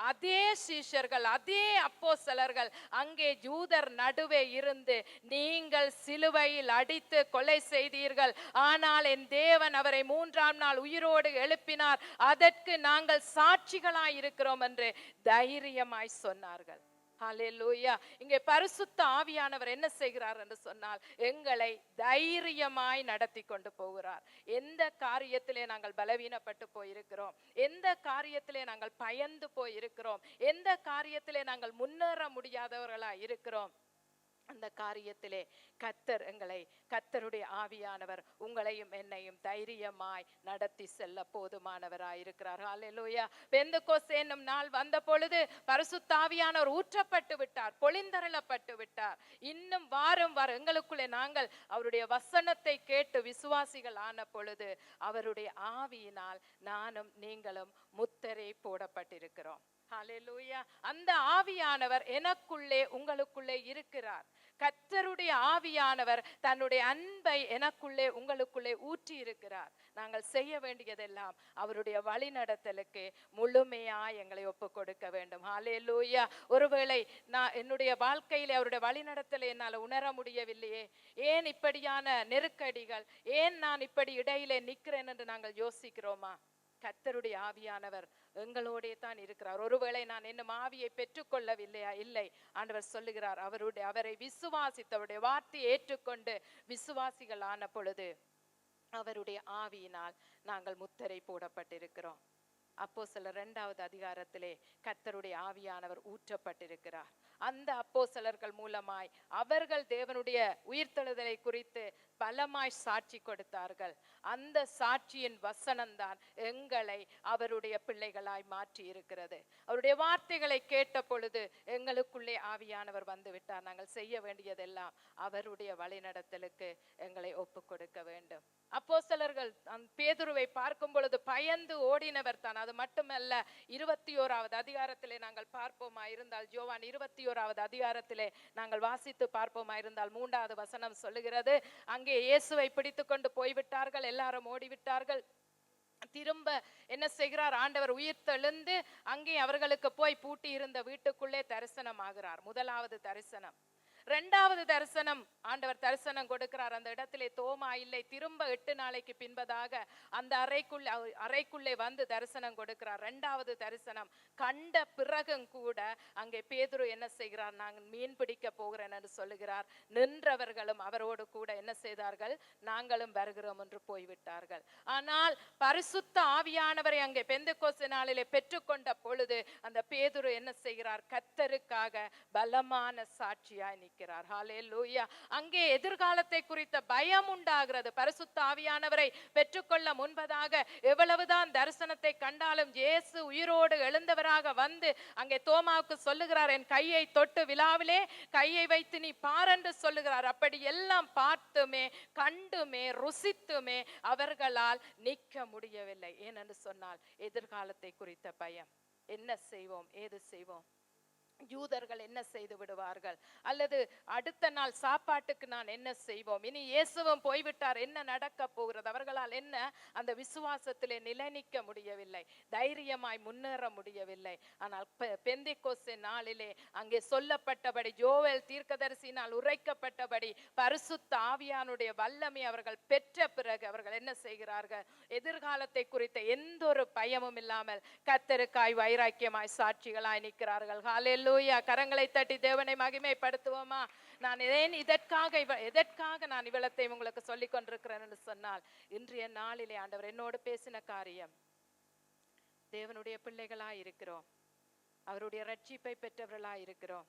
அதே சீஷர்கள், அதே அப்போஸ்தலர்கள் அங்கே யூதர் நடுவே இருந்து, நீங்கள் சிலுவையில் அடித்து கொலை செய்தீர்கள், ஆனால் என் தேவன் அவரை 3ஆம் நாள் உயிரோடு எழுப்பினார், அதற்கு நாங்கள் சாட்சிகளாய் இருக்கிறோம் என்று தைரியமாய் சொன்னார்கள். ஹல்லேலூயா. இங்கே பரிசுத்த ஆவியானவர் என்ன செய்கிறார் என்று சொன்னால், எங்களை தைரியமாய் நடத்தி கொண்டு போகிறார். எந்த காரியத்திலே நாங்கள் பலவீனப்பட்டு போயிருக்கிறோம், எந்த காரியத்திலே நாங்கள் பயந்து போயிருக்கிறோம், எந்த காரியத்திலே நாங்கள் முன்னேற முடியாதவர்களாய் இருக்கிறோம், அந்த காரியத்திலே கர்த்தருடைய ஆவியானவர் உங்களையும் என்னையும் தைரியமாய் நடத்தி செல்ல போதுமானவராயிருக்கிறார். ஹல்லேலூயா. பெந்தெகோஸ்தே என்னும் நாள் வந்த பொழுது பரிசுத்த ஆவியானவர் ஊற்றப்பட்டு விட்டார், பொழிந்தருளப்பட்டு விட்டார். இன்னும் வாரம் எங்களுக்குள்ளே நாங்கள் அவருடைய வசனத்தை கேட்டு விசுவாசிகள் ஆன பொழுது அவருடைய ஆவியினால் நானும் நீங்களும் முத்திரை போடப்பட்டிருக்கிறோம். ஹல்லேலூயா. அந்த ஆவியானவர் எனக்குள்ளே உங்களுக்குள்ளே இருக்கிறார். கர்த்தருடைய ஆவியானவர் தன்னுடைய அன்பை எனக்குள்ளே உங்களுக்குள்ளே ஊற்றி இருக்கிறார். நாங்கள் செய்ய வேண்டியதெல்லாம் அவருடைய வழிநடத்தலுக்கு முழுமையாய் எங்களை ஒப்பு கொடுக்க வேண்டும். ஹல்லேலூயா. ஒருவேளை நான் என்னுடைய வாழ்க்கையிலே அவருடைய வழிநடத்தலை என்னால் உணர முடியவில்லையே, ஏன் இப்படியான நெருக்கடிகள், ஏன் நான் இப்படி இடையிலே நிற்கிறேன் என்று நாங்கள் யோசிக்கிறோமா? கர்த்தருடைய ஆவியானவர் எங்களோடே தான் இருக்கிறார். ஒருவேளை நான் இன்னும் ஆவியை பெற்றுக்கொள்ளவில்லையா? இல்லை. ஆண்டவர் சொல்லுகிறார், அவரை விசுவாசித்து அவருடைய வார்த்தையை ஏற்றுக்கொண்டு விசுவாசிகள் ஆன பொழுது அவருடைய ஆவியினால் நாங்கள் முத்திரை போடப்பட்டிருக்கிறோம். அப்போஸ்தலர் 2வது அதிகாரத்திலே கர்த்தருடைய ஆவியானவர் ஊற்றப்பட்டிருக்கிறார். அந்த அப்போஸ்தலர்கள் மூலமாய் அவர்கள் தேவனுடைய உயிர்த்தெழுதலை குறித்து பலமாய் சாட்சி கொடுத்தார்கள். அந்த சாட்சியின் வசனம்தான் எங்களை அவருடைய பிள்ளைகளாய் மாற்றி இருக்கிறது. அவருடைய வார்த்தைகளை கேட்ட பொழுது எங்களுக்குள்ளே ஆவியானவர் வந்து விட்டார். நாங்கள் செய்ய வேண்டியதெல்லாம் அவருடைய வழிநடத்தலுக்கு எங்களை ஒப்பு கொடுக்க வேண்டும். அப்போஸ்தலர்கள் பேதுருவை பார்க்கும் பொழுது பயந்து ஓடினவர் தான். அது மட்டுமல்ல, 21வது அதிகாரத்திலே நாங்கள் பார்ப்போமா இருந்தால், யோவான் 21வது அதிகாரத்திலே நாங்கள் வாசித்து பார்ப்போமா இருந்தால் 3வது வசனம் சொல்லுகிறது, அங்கே இயேசுவை பிடித்து கொண்டு போய்விட்டார்கள், எல்லாரும் ஓடிவிட்டார்கள். திரும்ப என்ன செய்கிறார்? ஆண்டவர் உயிர்த்தெழுந்து அங்கே அவர்களுக்கு போய் பூட்டி இருந்த வீட்டுக்குள்ளே தரிசனமாகிறார். முதலாவது தரிசனம். 2வது தரிசனம், ஆண்டவர் தரிசனம் கொடுக்கிறார். அந்த இடத்திலே தோமா இல்லை. திரும்ப 8 நாளைக்கு பின்பதாக அந்த அறைக்குள்ளே வந்து தரிசனம் கொடுக்கிறார். 2வது தரிசனம் கண்ட பிறகும் கூட அங்கே பேதுரு என்ன செய்கிறார்? நாங்கள் மீன் பிடிக்க போகிறேன் என்று சொல்லுகிறார். நின்றவர்களும் அவரோடு கூட என்ன செய்தார்கள்? நாங்களும் வருகிறோம் என்று போய்விட்டார்கள். ஆனால் பரிசுத்த ஆவியானவரை அங்கே பெந்தெகோஸ்தே நாளிலே பெற்றுக்கொண்ட பொழுது அந்த பேதுரு என்ன செய்கிறார்? கர்த்தருக்காக பலமான சாட்சியாய் நிற்கிறார். ஹல்லேலூயா. அங்கே எதிர்காலத்தை குறித்த பயம் உண்டாகிறது. பரிசுத்த ஆவியானவரை பெற்றுக்கொள்ள முன்பதாக எவ்வளவுதான் தரிசனத்தை கண்டாலும் இயேசு உயிரோடு எழுந்தவராக வந்து அங்கே தோமாவுக்கு சொல்லுகிறார், என் கையை தொட்டு விழாவிலே கையை வைத்து நீ பாரென்று சொல்லுகிறார். அப்படி எல்லாம் பார்த்துமே கண்டுமே ருசித்துமே அவர்களால் நிற்க முடியவில்லை. ஏனென்று சொன்னால் எதிர்காலத்தை குறித்த பயம். என்ன செய்வோம், ஏது செய்வோம், யூதர்கள் என்ன செய்து விடுவார்கள், அல்லது அடுத்த நாள் சாப்பாட்டுக்கு நான் என்ன செய்வோம், இனி இயேசுவும் போய்விட்டார், என்ன நடக்க போகிறது, அவர்களால் என்ன அந்த விசுவாசத்திலே நிலைநிற்க முடியவில்லை, தைரியமாய் முன்னேற முடியவில்லை. ஆனால் பெந்தெகோஸ்தே நாளிலே அங்கே சொல்லப்பட்டபடி, யோவேல் தீர்க்கதரிசியினால் உரைக்கப்பட்டபடி பரிசுத்த ஆவியானுடைய வல்லமை அவர்கள் பெற்ற பிறகு அவர்கள் என்ன செய்கிறார்கள்? எதிர்காலத்தை குறித்த எந்த ஒரு பயமும் இல்லாமல் கர்த்தருக்காய் வைராக்கியமாய் சாட்சிகளாய் நிற்கிறார்கள். ஹல்லேலூயா. கரங்களை தட்டி தேவனை மகிமைப்படுத்துவோமா? நான் எதற்காக நான் இவ்வளத்தை உங்களுக்கு சொல்லிக் கொண்டிருக்கிறேன் என்று சொன்னால், இன்றைய நாளிலே ஆண்டவர் என்னோடு பேசின காரியம், தேவனுடைய பிள்ளைகளாய் இருக்கிறோம், அவருடைய ரட்சிப்பை பெற்றவர்களாய் இருக்கிறோம்.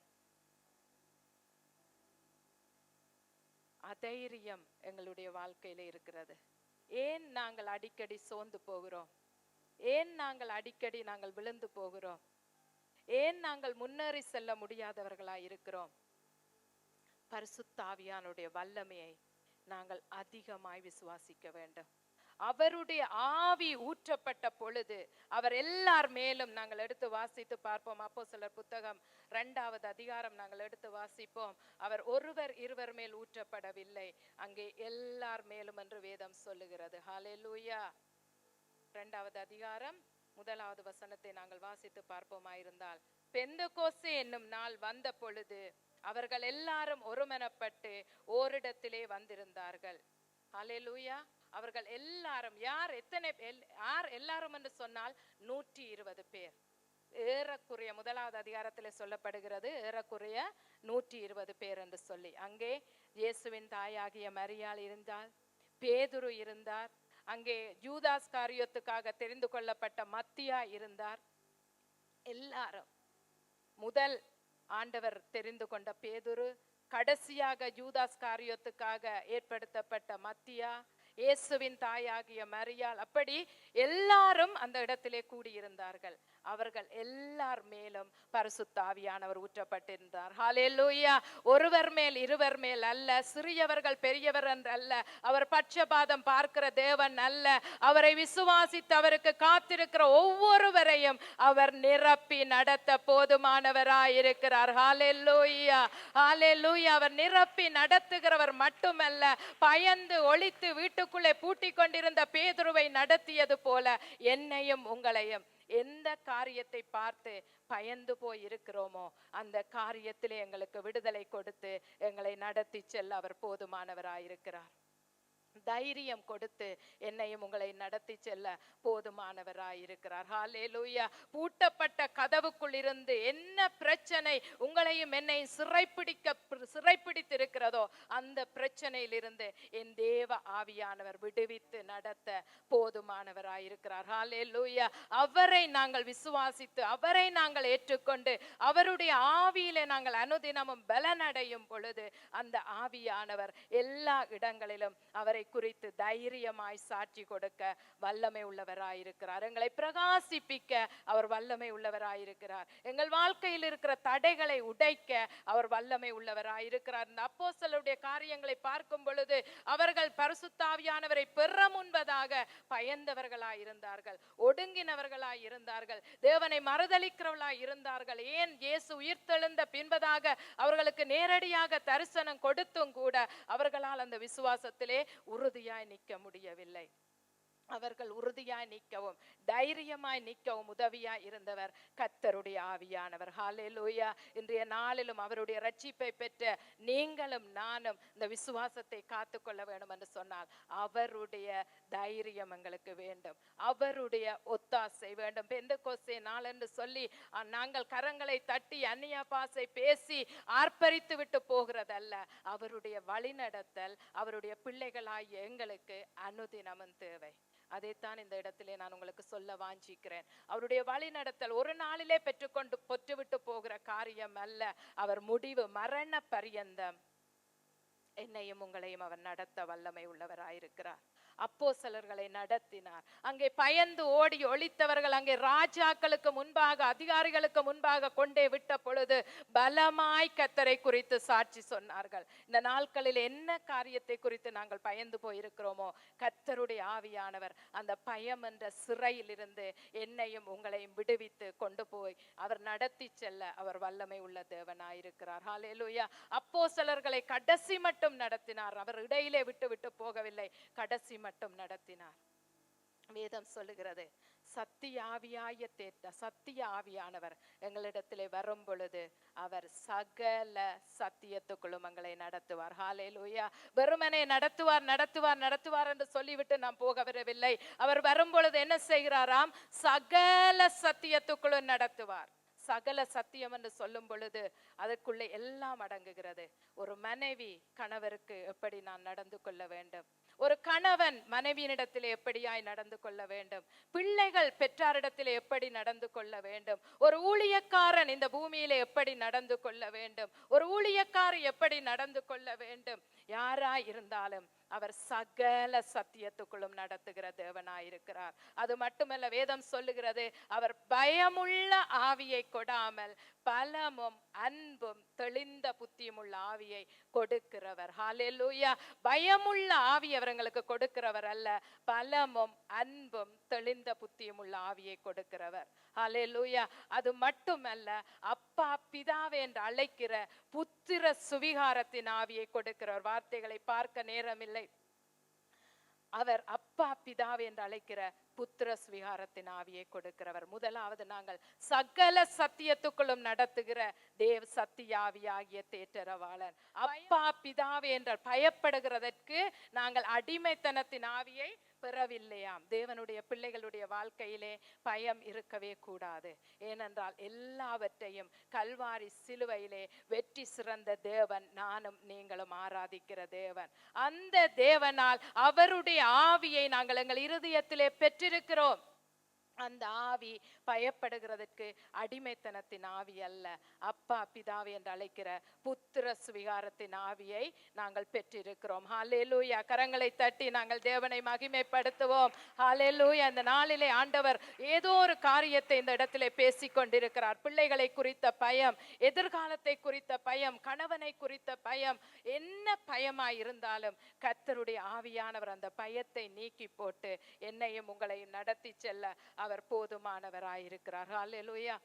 அதைரியம் எங்களுடைய வாழ்க்கையில இருக்கிறது. ஏன் நாங்கள் அடிக்கடி சோர்ந்து போகிறோம்? ஏன் நாங்கள் அடிக்கடி விழுந்து போகிறோம்? ஏன் நாங்கள் முன்னேறி செல்ல முடியாதவர்களாய் இருக்கிறோம்? பரிசுத்த ஆவியானுடைய வல்லமையை நாங்கள் அதிகமாய் விசுவாசிக்க வேண்டும். அவருடைய ஆவி ஊற்றப்பட்ட பொழுது அவர் எல்லார் மேலும், நாங்கள் எடுத்து வாசித்து பார்ப்போம். அப்போஸ்தலர் புத்தகம் 2வது அதிகாரம் நாங்கள் எடுத்து வாசிப்போம். அவர் ஒருவர் இருவர் மேல் ஊற்றப்படவில்லை, அங்கே எல்லார் மேலும் என்று வேதம் சொல்லுகிறது. ஹல்லேலூயா. 2வது அதிகாரம் 1வது வசனத்தை நாங்கள் வாசித்து பார்ப்போமாயிருந்தால், பெந்தெகோஸ்தே என்னும் நாள் வந்த பொழுது அவர்கள் எல்லாரும் ஒருமனப்பட்டு ஓரிடத்திலே வந்திருந்தார்கள். ஹல்லேலூயா. அவர்கள் எல்லாரும், யார் எல்லாரும் என்று சொன்னால் 120 பேர். ஏறக்குறைய 1வது அதிகாரத்தில் சொல்லப்படுகிறது ஏறக்குறைய 120 பேர் என்று சொல்லி. அங்கே இயேசுவின் தாயாகிய மரியாள் இருந்தார், பேதுரு இருந்தார், அங்கே யூதாஸ் காரியத்துக்காக தெரிந்து கொள்ளப்பட்ட மத்தியா இருந்தார். எல்லாரும், முதல் ஆண்டவர் தெரிந்து கொண்ட பேதுரு, கடைசியாக யூதாஸ் காரியத்துக்காக ஏற்படுத்தப்பட்ட மத்தியா, இயேசுவின் தாயாகிய மரியாள், அப்படி எல்லாரும் அந்த இடத்திலே கூடியிருந்தார்கள். அவர்கள் எல்லார் மேலும் பரிசுத்த ஆவியானவர் ஊற்றப்பட்டிருந்தார். ஹல்லேலூயா. ஒருவர் மேல் இருவர் மேல் அல்ல, சிறியவர்கள் பெரியவர் என்று அல்ல, அவர் பட்சபாதம் பார்க்கிற தேவன் அல்ல. அவரை விசுவாசித்து அவருக்கு காத்திருக்கிற ஒவ்வொருவரையும் அவர் நிரப்பி நடத்த போதுமானவராயிருக்கிறார். ஹல்லேலூயா, ஹல்லேலூயா. அவர் நிரப்பி நடத்துகிறவர் மட்டுமல்ல, பயந்து ஒளித்து வீட்டுக்குள்ளே பூட்டி கொண்டிருந்த பேதுருவை நடத்தியது போல என்னையும் உங்களையும், எந்த காரியத்தை பார்த்து பயந்து போய் இருக்கிறோமோ அந்த காரியத்திலே எங்களுக்கு விடுதலை கொடுத்து எங்களை நடத்தி செல்ல அவர் போதுமானவராயிருக்கிறார். தைரியம் கொடுத்து என்னையும் உங்களை நடத்தி செல்ல போதுமானவராயிருக்கிறார். ஹல்லேலூயா. பூட்டப்பட்ட கதவுக்குள் இருந்து என்ன பிரச்சனை உங்களையும் என்னையும் சிறைப்பிடித்திருக்கிறதோ அந்த பிரச்சனையிலிருந்து என் தேவ ஆவியானவர் விடுவித்து நடத்த போதுமானவராயிருக்கிறார். ஹல்லேலூயா. அவரை நாங்கள் விசுவாசித்து அவரை நாங்கள் ஏற்றுக்கொண்டு அவருடைய ஆவியிலே நாங்கள் அனுதினமும் பலனடையும் பொழுது அந்த ஆவியானவர் எல்லா இடங்களிலும் அவரை குறித்து தைரியமாய் சாட்சி கொடுக்க வல்லமை உள்ளவராயிருக்கிறார். எங்களை பிரகாசிப்பிக்க அவர் வல்லமை உள்ளவராயிருக்கிறார். எங்கள் வாழ்க்கையில் இருக்கிற தடைகளை உடைக்க அவர் வல்லமை உள்ளவராயிருக்கிறார். இந்த அப்போஸ்தலருடைய காரியங்களை பார்க்கும் பொழுது அவர்கள் பரிசுத்த ஆவியானவரை பெற முன்பதாக பயந்தவர்களாய் இருந்தார்கள், ஒடுங்கினவர்களாய் இருந்தார்கள், தேவனை மறுதலிக்கிறவர்களாய் இருந்தார்கள். ஏன் இயேசு உயிர்த்தெழுந்த பின்பதாக அவர்களுக்கு நேரடியாக தரிசனம் கொடுத்தும் கூட அவர்களால் அந்த விசுவாசத்திலே உறுதியாய் நிற்க முடியவில்லை. அவர்கள் உறுதியாய் நிற்கவும் தைரியமாய் நிற்கவும் உதவியாய் இருந்தவர் கர்த்தருடைய ஆவியானவர். ஹல்லேலூயா. இன்றைய நாளிலும் அவருடைய ரட்சிப்பை பெற்ற நீங்களும் நானும் இந்த விசுவாசத்தை காத்துக்கொள்ள வேண்டும் என்று சொன்னால் அவருடைய தைரியம் எங்களுக்கு வேண்டும், அவருடைய ஒத்தாசை வேண்டும். பெந்தெகோஸ்தே நாள் என்று சொல்லி நாங்கள் கரங்களை தட்டி அந்நிய பாஷை பேசி ஆர்ப்பரித்து விட்டு போகிறதல்ல, அவருடைய வழிநடத்தல் அவருடைய பிள்ளைகளாகிய எங்களுக்கு அனுதினமும் தேவை. அதைத்தான் இந்த இடத்திலே நான் உங்களுக்கு சொல்ல வாஞ்சிக்கிறேன். அவருடைய வழி நடத்தல் ஒரு நாளிலே பெற்றுவிட்டு போகிற காரியம் அல்ல. அவர் முடிவு மரண பரியந்தம் என்னையும் உங்களையும் அவர் நடத்த வல்லமை உள்ளவராயிருக்கிறார். அப்போஸ்தலர்களை நடத்தினார். அங்கே பயந்து ஓடி ஒளித்தவர்கள் அங்கே ராஜாக்களுக்கு முன்பாக அதிகாரிகளுக்கு முன்பாக கொண்டே விட்ட பொழுது பலமாய் கர்த்தரை குறித்து சாட்சி சொன்னார்கள். இந்த நாட்களில் என்ன காரியத்தை குறித்து நாங்கள் பயந்து போயிருக்கிறோமோ கர்த்தருடைய ஆவியானவர் அந்த பயம் என்ற சிறையில் இருந்து என்னையும் உங்களையும் விடுவித்து கொண்டு போய் அவர் நடத்தி செல்ல அவர் வல்லமை உள்ள தேவனாயிருக்கிறார். ஹல்லேலூயா. அப்போஸ்தலர்களை கடைசி மட்டும் நடத்தினார். அவர் இடையிலே விட்டு போகவில்லை, கடைசி மட்டும் நடத்தினார். வேதம் சொல்லுகிறது சத்திய ஆவியானவர் எங்களிடத்திலே வரும் பொழுது அவர் சகல சத்தியத்துக்குள்ளும் எங்களை நடத்துவார். ஹல்லேலூயா. வெறுமனே நடத்துவார் என்று சொல்லிவிட்டு நாம் போக வரவில்லை. அவர் வரும் பொழுது என்ன செய்கிறாராம்? சகல சத்தியத்துக்குள்ளும் நடத்துவார். சகல சத்தியம் என்று சொல்லும் பொழுது அதற்குள்ளே எல்லாம் அடங்குகிறது. ஒரு மனைவி கணவருக்கு எப்படி நான் நடந்து கொள்ள வேண்டும், ஒரு கணவன் மனைவியினிடத்திலே எப்படியாய் நடந்து கொள்ள வேண்டும், பிள்ளைகள் பெற்றாரிடத்திலே எப்படி நடந்து கொள்ள வேண்டும், ஒரு ஊழியக்காரன் இந்த பூமியிலே எப்படி நடந்து கொள்ள வேண்டும், ஒரு ஊழியக்காரி எப்படி நடந்து கொள்ள வேண்டும், யாராய் இருந்தாலும் அவர் சகல சத்தியத்துக்குள்ளும் நடத்துகிற தேவனாயிருக்கிறார். அது மட்டுமல்ல, வேதம் சொல்லுகிறது, அவர் பயமுள்ள ஆவியை கொடாமல் பலமும் அன்பும் தெளிந்த புத்தியும் உள்ள ஆவியை கொடுக்கிறவர். ஹல்லேலூயா. பயமுள்ள ஆவி அவர்களுக்கு கொடுக்கிறவர் அல்ல, பலமும் அன்பும் தெளிந்த புத்தியும் உள்ள ஆவியை கொடுக்கிறவர். ஹல்லேலூயா. அது மட்டுமல்ல, அப்பா பிதாவே என்று அழைக்கிற புத்திர சுவிகாரத்தின் ஆவியை கொடுக்கிறவர். வார்த்தைகளை பார்க்க நேரமில்லை. அவர் அப்பா பிதாவே என்று அழைக்கிற புத்திர சுவிகாரத்தின் ஆவியை கொடுக்கிறவர். முதலாவது, நாங்கள் சகல சத்தியத்துக்குள்ளும் நடத்துகிற தேவ சத்தியாவியாகிய தேற்றரவாளன். அப்பா பிதாவே என்று பயப்படுகிறதற்கு நாங்கள் அடிமைத்தனத்தின் ஆவியை பெறவில்லையாம். தேவனுடைய பிள்ளைகளுடைய வாழ்க்கையிலே பயம் இருக்கவே கூடாது. ஏனென்றால் எல்லாவற்றையும் கல்வாரி சிலுவையிலே வெற்றி சிறந்த தேவன் நானும் நீங்களும் ஆராதிக்கிற தேவன். அந்த தேவனால் அவருடைய ஆவியை நாங்கள் எங்கள் இருதயத்திலே பெற்றிருக்கிறோம். அந்த ஆவி பயப்படுகிறதற்கு அடிமைத்தனத்தின் ஆவி அல்ல, அப்பா பிதாவே என்று அழைக்கிற புத்திர சுவிகாரத்தின் ஆவியை நாங்கள் பெற்றிருக்கிறோம். ஹல்லேலூயா. கரங்களை தட்டி நாங்கள் தேவனை மகிமைப்படுத்துவோம். ஹல்லேலூயா. இந்த நாளிலே ஆண்டவர் ஏதோ ஒரு காரியத்தை இந்த இடத்திலே பேசிக் கொண்டிருக்கிறார். பிள்ளைகளை குறித்த பயம், எதிர்காலத்தை குறித்த பயம், கணவனை குறித்த பயம், என்ன பயமாய் இருந்தாலும் கர்த்தருடைய ஆவியானவர் அந்த பயத்தை நீக்கி போட்டு என்னையும் உங்களையும் நடத்தி செல்ல அவர் போதுமானவராயிருக்கிறார். ஹல்லேலூயா.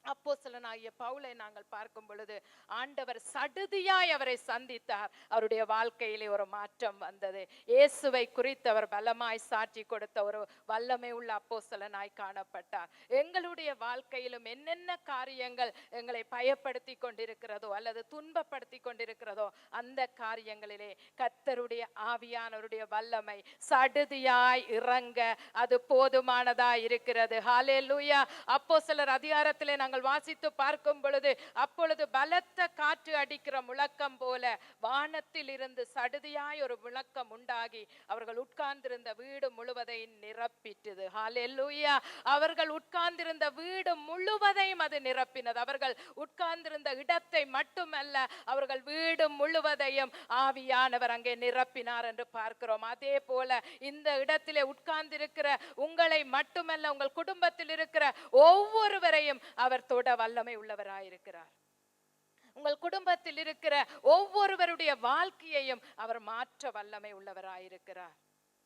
அப்போஸ்தலனாகிய பவுலை நாங்கள் பார்க்கும் பொழுது ஆண்டவர் சடுதியாய் அவரை சந்தித்தார். அவருடைய வாழ்க்கையிலே ஒரு மாற்றம் வந்தது. இயேசுவை குறித்து அவர் பலமாய் சாட்சி கொடுத்த ஒரு வல்லமை உள்ள அப்போஸ்தலனாய் காணப்பட்டார். எங்களுடைய வாழ்க்கையிலும் என்னென்ன காரியங்கள் எங்களை பயப்படுத்தி கொண்டிருக்கிறதோ அல்லது துன்பப்படுத்தி கொண்டிருக்கிறதோ அந்த காரியங்களிலே கர்த்தருடைய ஆவியானவருடைய வல்லமை சடுதியாய் இறங்க அது போதுமானதாய் இருக்கிறது. ஹல்லேலூயா. அப்போஸ்தலர் அதிகாரத்திலே நாங்கள் வாசித்து பார்க்கும் பொழுது, அப்பொழுது பலத்த காற்று அடிக்கிற முழக்கம் போல வானத்தில் இருந்து சடுதியாய் ஒரு முழக்கம் உண்டாகி அவர்கள் உட்கார்ந்திருந்த வீடு முழுவதையும் நிரப்பிட்டது. ஹல்லேலூயா. அவர்கள் உட்கார்ந்திருந்த வீடு முழுவதையும் அது நிரப்பினது. அவர்கள் உட்கார்ந்திருந்த இடத்தை மட்டுமல்ல, அவர்கள் வீடு முழுவதையும் ஆவியானவர் அங்கே நிரப்பினார் என்று பார்க்கிறோம். அதே போல இந்த இடத்திலே உட்கார்ந்திருக்கிற உங்களை மட்டுமல்ல, உங்கள் குடும்பத்தில் இருக்கிற ஒவ்வொருவரையும் அவர் தொட வல்லமை உள்ளவராயிருக்கிறார். உங்கள் குடும்பத்தில் இருக்கிற ஒவ்வொருவருடைய வாழ்க்கையையும் அவர் மாற்ற வல்லமை உள்ளவராயிருக்கிறார்.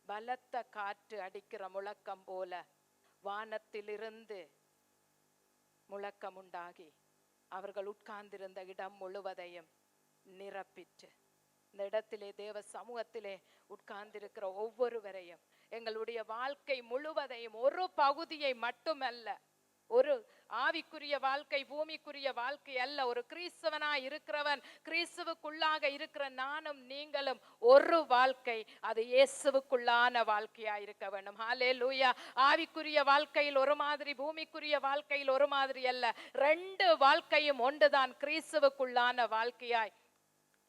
பலத்த காற்று அடிக்கிற முழக்கம் போல வானத்திலிருந்து முழக்கம் உண்டாகி அவர்கள் உட்கார்ந்திருந்த இடம் முழுவதையும் நிரப்பிற்று. இந்த இடத்திலே தேவ சமூகத்திலே உட்கார்ந்திருக்கிற ஒவ்வொருவரையும், எங்களுடைய வாழ்க்கை முழுவதையும், ஒரு பகுதியை மட்டுமல்ல, ஒரு ஆவிக்குரிய வாழ்க்கை பூமிக்குரிய வாழ்க்கை அல்ல, ஒரு கிறிஸ்தவனாய் இருக்கிறவன், கிறிஸ்துவுக்குள்ளாக இருக்கிற நானும் நீங்களும் ஒரு வாழ்க்கை, அது இயேசுவுக்குள்ளான வாழ்க்கையா இருக்க வேண்டும். ஹல்லேலூயா. ஆவிக்குரிய வாழ்க்கையில் ஒரு மாதிரி, பூமிக்குரிய வாழ்க்கையில் ஒரு மாதிரி அல்ல, ரெண்டு வாழ்க்கையும் ஒன்றுதான், கிறிஸ்துவுக்குள்ளான வாழ்க்கையாய்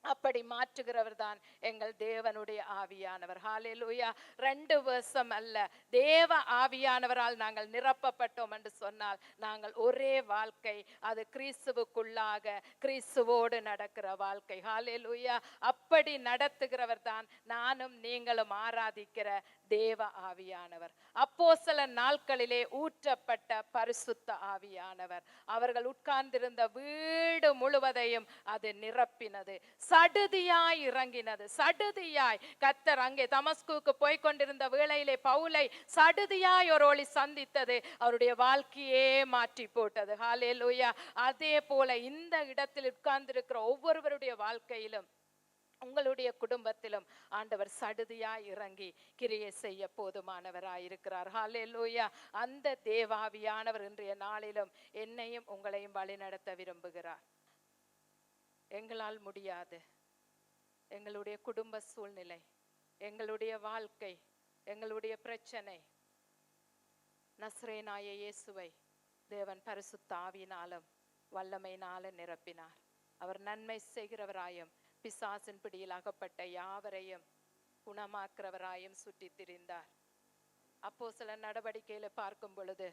அப்படி மாற்றுகிறவர் தான் எங்கள் தேவனுடைய ஆவியானவர். ஹல்லேலூயா. 2 வருஷம் அல்ல, தேவ ஆவியானவரால் நாங்கள் நிரப்பப்பட்டோம் என்று சொன்னால் நாங்கள் ஒரே வாழ்க்கை, அது கிறிஸ்துவுக்குள்ளாக கிறிஸ்துவோடு நடக்கிற வாழ்க்கை. ஹல்லேலூயா. அப்படி நடத்துகிறவர் தான் நானும் நீங்களும் ஆராதிக்கிற தேவ ஆவியானவர். அப்போஸ்தல நாட்களிலே ஊற்றப்பட்ட பரிசுத்த ஆவியானவர் அவர்கள் உட்கார்ந்திருந்த வீடு முழுவதையும் அது நிரப்பினது. சடுதியாய் இறங்கினது. சடுதியாய் கர்த்தர் அங்கே தமஸ்குவுக்கு போய் கொண்டிருந்த வேளையிலே பவுலை சடுதியாய் ஒரு ஒளி சந்தித்தது, அவருடைய வாழ்க்கையே மாற்றி போட்டது. ஹல்லேலூயா. அதே போல இந்த இடத்தில் உட்கார்ந்திருக்கிற ஒவ்வொருவருடைய வாழ்க்கையிலும், உங்களுடைய குடும்பத்திலும் ஆண்டவர் சடுதியாய் இறங்கி கிரியை செய்ய போதுமானவராயிருக்கிறார். ஹல்லேலூயா. அந்த தேவாவியானவர் இன்றைய நாளிலும் என்னையும் உங்களையும் வழிநடத்த விரும்புகிறார். எங்களால் முடியாது, எங்களுடைய குடும்ப சூழ்நிலை, எங்களுடைய வாழ்க்கை, எங்களுடைய பிரச்சனை, நசரேனாய இயேசுவை தேவன் பரிசுத்த ஆவியினாலும் வல்லமையினாலும் நிரப்பினார். அவர் நன்மை செய்கிறவராயும் பிசாசின் பிடியில் அகப்பட்ட யாவரையும் குணமாக்குறவராயும் சுற்றி திரிந்தார். அப்போஸ்தலர் நடவடிக்கையில பார்க்கும் பொழுது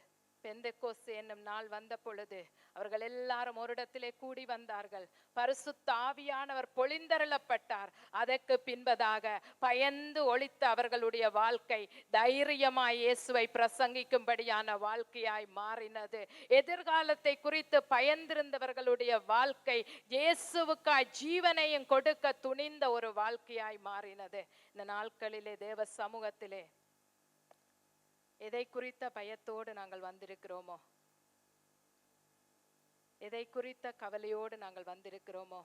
பெந்தெக்கோஸ்து என்னும் நாள் வந்த பொழுது அவர்கள் எல்லாரும் ஒரு இடத்திலே கூடி வந்தார்கள். பரிசுத்த ஆவியானவர் பொழிந்தருளப்பட்டார். அதற்கு பின்பதாக பயந்து ஒழித்த அவர்களுடைய வாழ்க்கை தைரியமாய் இயேசுவை பிரசங்கிக்கும்படியான வாழ்க்கையாய் மாறினது. எதிர்காலத்தை குறித்து பயந்திருந்தவர்களுடைய வாழ்க்கை இயேசுவுக்காய் ஜீவனையும் கொடுக்க துணிந்த ஒரு வாழ்க்கையாய் மாறினது. இந்த நாட்களிலே தேவ சமூகத்திலே எதை குறித்த பயத்தோடு நாங்கள் வந்திருக்கிறோமோ, எதை குறித்த கவலையோடு நாங்கள் வந்திருக்கிறோமோ,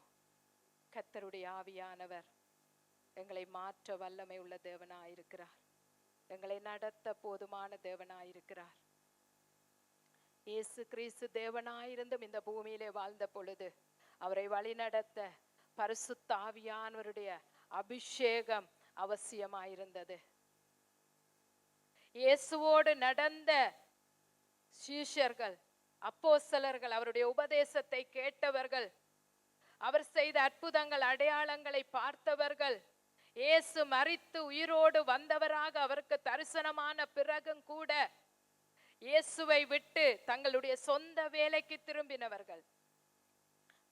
கர்த்தருடைய ஆவியானவர் எங்களை மாற்ற வல்லமை உள்ள தேவனாயிருக்கிறார். எங்களை நடத்த போதுமான தேவனாயிருக்கிறார். இயேசு கிறிஸ்து தேவனாயிருந்தும் இந்த பூமியிலே வாழ்ந்த பொழுது அவரை வழிநடத்த பரிசுத்த ஆவியானவருடைய அபிஷேகம் அவசியமாயிருந்தது. இயேசுவோடு நடந்த சீஷர்கள், அப்போஸ்தலர்கள், அவருடைய உபதேசத்தை கேட்டவர்கள், அவர் செய்த அற்புதங்கள் அடையாளங்களை பார்த்தவர்கள், இயேசு மரித்து உயிரோடு வந்தவராக அவருக்கு தரிசனமான பிறகும் கூட இயேசுவை விட்டு தங்களுடைய சொந்த வேலைக்கு திரும்பினவர்கள்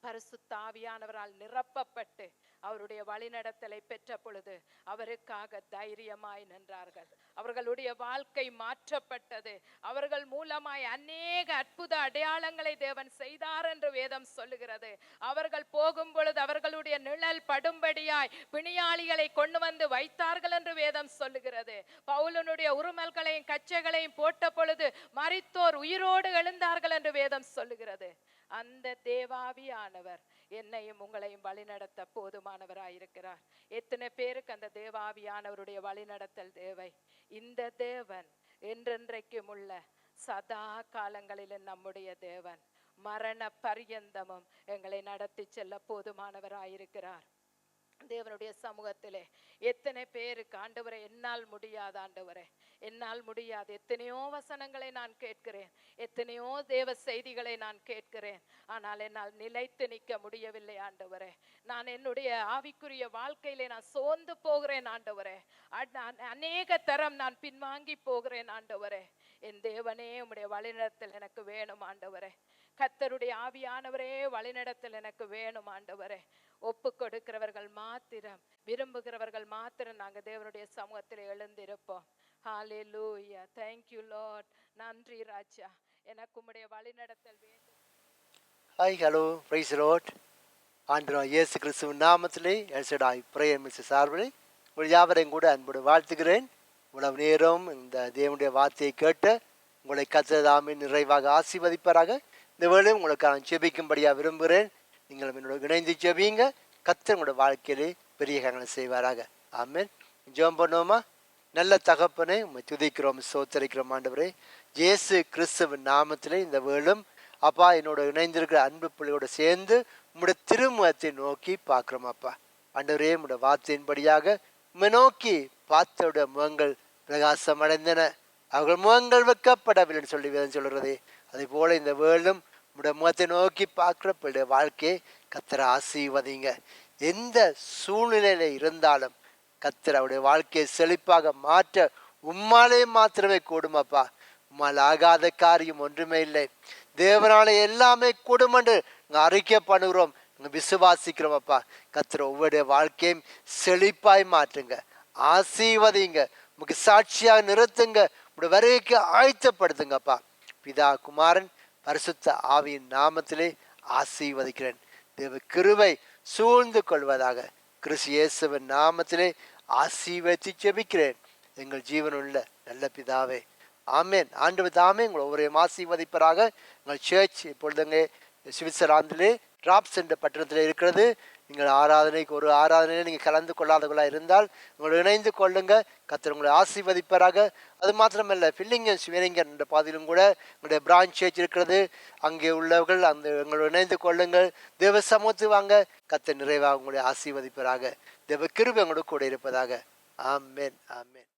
பரிசுத்த ஆவியானவரால் நிரப்பப்பட்டு அவருடைய வழிநடத்தலை பெற்ற பொழுது அவருக்காக தைரியமாய் நின்றார்கள். அவர்களுடைய வாழ்க்கை மாற்றப்பட்டது. அவர்கள் மூலமாய் அநேக அற்புத அடையாளங்களை தேவன் செய்தார் என்று வேதம் சொல்லுகிறது. அவர்கள் போகும் பொழுது அவர்களுடைய நிழல் படும்படியாய் பிணியாளிகளை கொண்டு வந்து வைத்தார்கள் என்று வேதம் சொல்லுகிறது. பவுலனுடைய உருமல்களையும் கச்சைகளையும் போட்ட பொழுது மரித்தோர் உயிரோடு எழுந்தார்கள் என்று வேதம் சொல்லுகிறது. அந்த தேவாவியானவர் என்னையும் உங்களையும் வழிநடத்த போதுமானவராயிருக்கிறார். எத்தனை பேருக்கு அந்த தேவாவியானவருடைய வழிநடத்தல் தேவை? இந்த தேவன் என்றென்றைக்கும் உள்ள சதா காலங்களிலும் நம்முடைய தேவன் மரண பரியந்தமும் எங்களை நடத்தி செல்ல போதுமானவராயிருக்கிறார். தேவனுடைய சமூகத்திலே எத்தனை பேருக்கு ஆண்டவரே என்னால் முடியாது, ஆண்டவரே என்னால் முடியாது, எத்தனையோ வசனங்களை நான் கேட்கிறேன், எத்தனையோ தேவ செய்திகளை நான் கேட்கிறேன், ஆனால் என்னால் நிலைத்து நிற்க முடியவில்லை ஆண்டவரே, நான் என்னுடைய ஆவிக்குரிய வாழ்க்கையிலே நான் சோர்ந்து போகிறேன் ஆண்டவரே, அநேக தரம் நான் பின்வாங்கி போகிறேன் ஆண்டவரே, என் தேவனே உம்முடைய வழிநடத்தல் எனக்கு வேணும் ஆண்டவரே, கர்த்தருடைய ஆவியானவரே வழிநடத்தல் எனக்கு வேணும் ஆண்டவரே. ஒப்பு கொடுக்கிறவர்கள் மாத்திரம், விரும்புகிறவர்கள் மாத்திரம் நாங்க தேவனுடைய சமூகத்தில் எழுந்திருப்போம். ஹalleluya, thank you Lord. நன்றி ராஜா, எனக்கு உம்முடைய வழிநடத்தல் வேண்டும். Hi, hello, praise the Lord. ஆண்டவர் இயேசு கிறிஸ்துவின் நாமத்திலே எல்சடாய் பிரேயர் மினிஸ்ட்ரி சார்பில் உங்கள் யாவரையும் கூட அன்போடு வாழ்த்துகிறேன். இவ்வளவு நேரம் இந்த தேவனுடைய வார்த்தையை கேட்டு உங்களை கர்த்தர் தாமே நிறைவாக ஆசீர்வதிப்பாராக. இந்த வேளையும் உங்களுக்காக ஜெபிக்கும்படியாக விரும்புகிறேன். நீங்கள் என்னோட இணைந்து ஜெபிங்க. கர்த்தர் உங்களோட வாழ்க்கையிலே பெரிய காரியங்களை செய்வாராக. ஆமென். ஜெபம் பண்ணுவோமா? நல்ல தகப்பனே, உம்மை துதிக்கிறோம், ஸ்தோத்திரிக்கிறோம் ஆண்டவரே. இயேசு கிறிஸ்துவின் நாமத்திலே இந்த வேளும் அப்பா என்னோட இணைந்திருக்கிற அன்பு பிள்ளையோடு சேர்ந்து உம்முடைய திருமுகத்தை நோக்கி பார்க்குறோம் அப்பா. ஆண்டவரே, உம்முடைய வார்த்தையின்படியாக உம்மை நோக்கி பார்த்தோட முகங்கள் பிரகாசம் அடைந்தன, அவர்கள் முகங்கள் வைக்கப்படவில்லைன்னு சொல்லி வேதம் சொல்கிறதே, அதே போல இந்த வேளும் உம்முடைய முகத்தை நோக்கி பார்க்குற பிள்ளைய வாழ்க்கையை கர்த்தர் ஆசீர்வதிங்க. எந்த சூழ்நிலையில இருந்தாலும் கர்த்தர் அவருடைய வாழ்க்கையை செழிப்பாக மாற்ற உம்மாலே மாத்திரமே கூடுமாப்பா. உம்மால் ஆகாத காரியம் ஒன்றுமே இல்லை. தேவனால எல்லாமே கூடும் என்று அறிக்கை பண்ணுகிறோம், விசுவாசிக்கிறோம் அப்பா. கர்த்தர் ஒவ்வொரு வாழ்க்கையும் செழிப்பாய் மாற்றுங்க, ஆசீர்வதிங்க, உங்களுக்கு சாட்சியாக நிறுத்துங்க, உங்களுடைய வருகைக்கு ஆயத்தப்படுத்துங்கப்பா. பிதா, குமாரன், பரிசுத்த ஆவியின் நாமத்திலே ஆசீர்வதிக்கிறேன். தேவ கிருபை சூழ்ந்து கொள்வதாக. கிறிஸ்து இயேசுவின் நாமத்திலே ஆசீர்வதித்து ஜெபிக்கிறேன் எங்கள் ஜீவனுள்ள நல்ல பிதாவே, ஆமேன். ஆண்டவர் தாமே உங்களை ஒவ்வொரு ஆசீர்வதிப்பராக. எங்கள் சர்ச் இப்பொழுதுங்க சுவிட்சர்லாந்திலே டிராப்ஸ் என்ற பட்டணத்தில் இருக்கிறது. நீங்கள் ஆராதனைக்கு ஒரு ஆராதனையில் நீங்கள் கலந்து கொள்ளாதவர்களாக இருந்தால் உங்களை இணைந்து கொள்ளுங்க. கர்த்தர் உங்களை ஆசீர்வதிப்பராக. அது மாத்திரமல்ல, ஃபில்லிங்கன் ஸ்வேரிங்கன் என்ற பாதையிலும் கூட உங்களுடைய பிரான்ச் சர்ச் இருக்கிறது. அங்கே உள்ளவர்கள் அந்த உங்களை இணைந்து கொள்ளுங்கள். தேவ சமூகத்து வாங்க. கர்த்தர் நிறைவாக உங்களை ஆசீர்வதிப்பராக. தேவ கிருபை உங்களோட கூட இருப்பதாக. ஆமென், ஆமென்.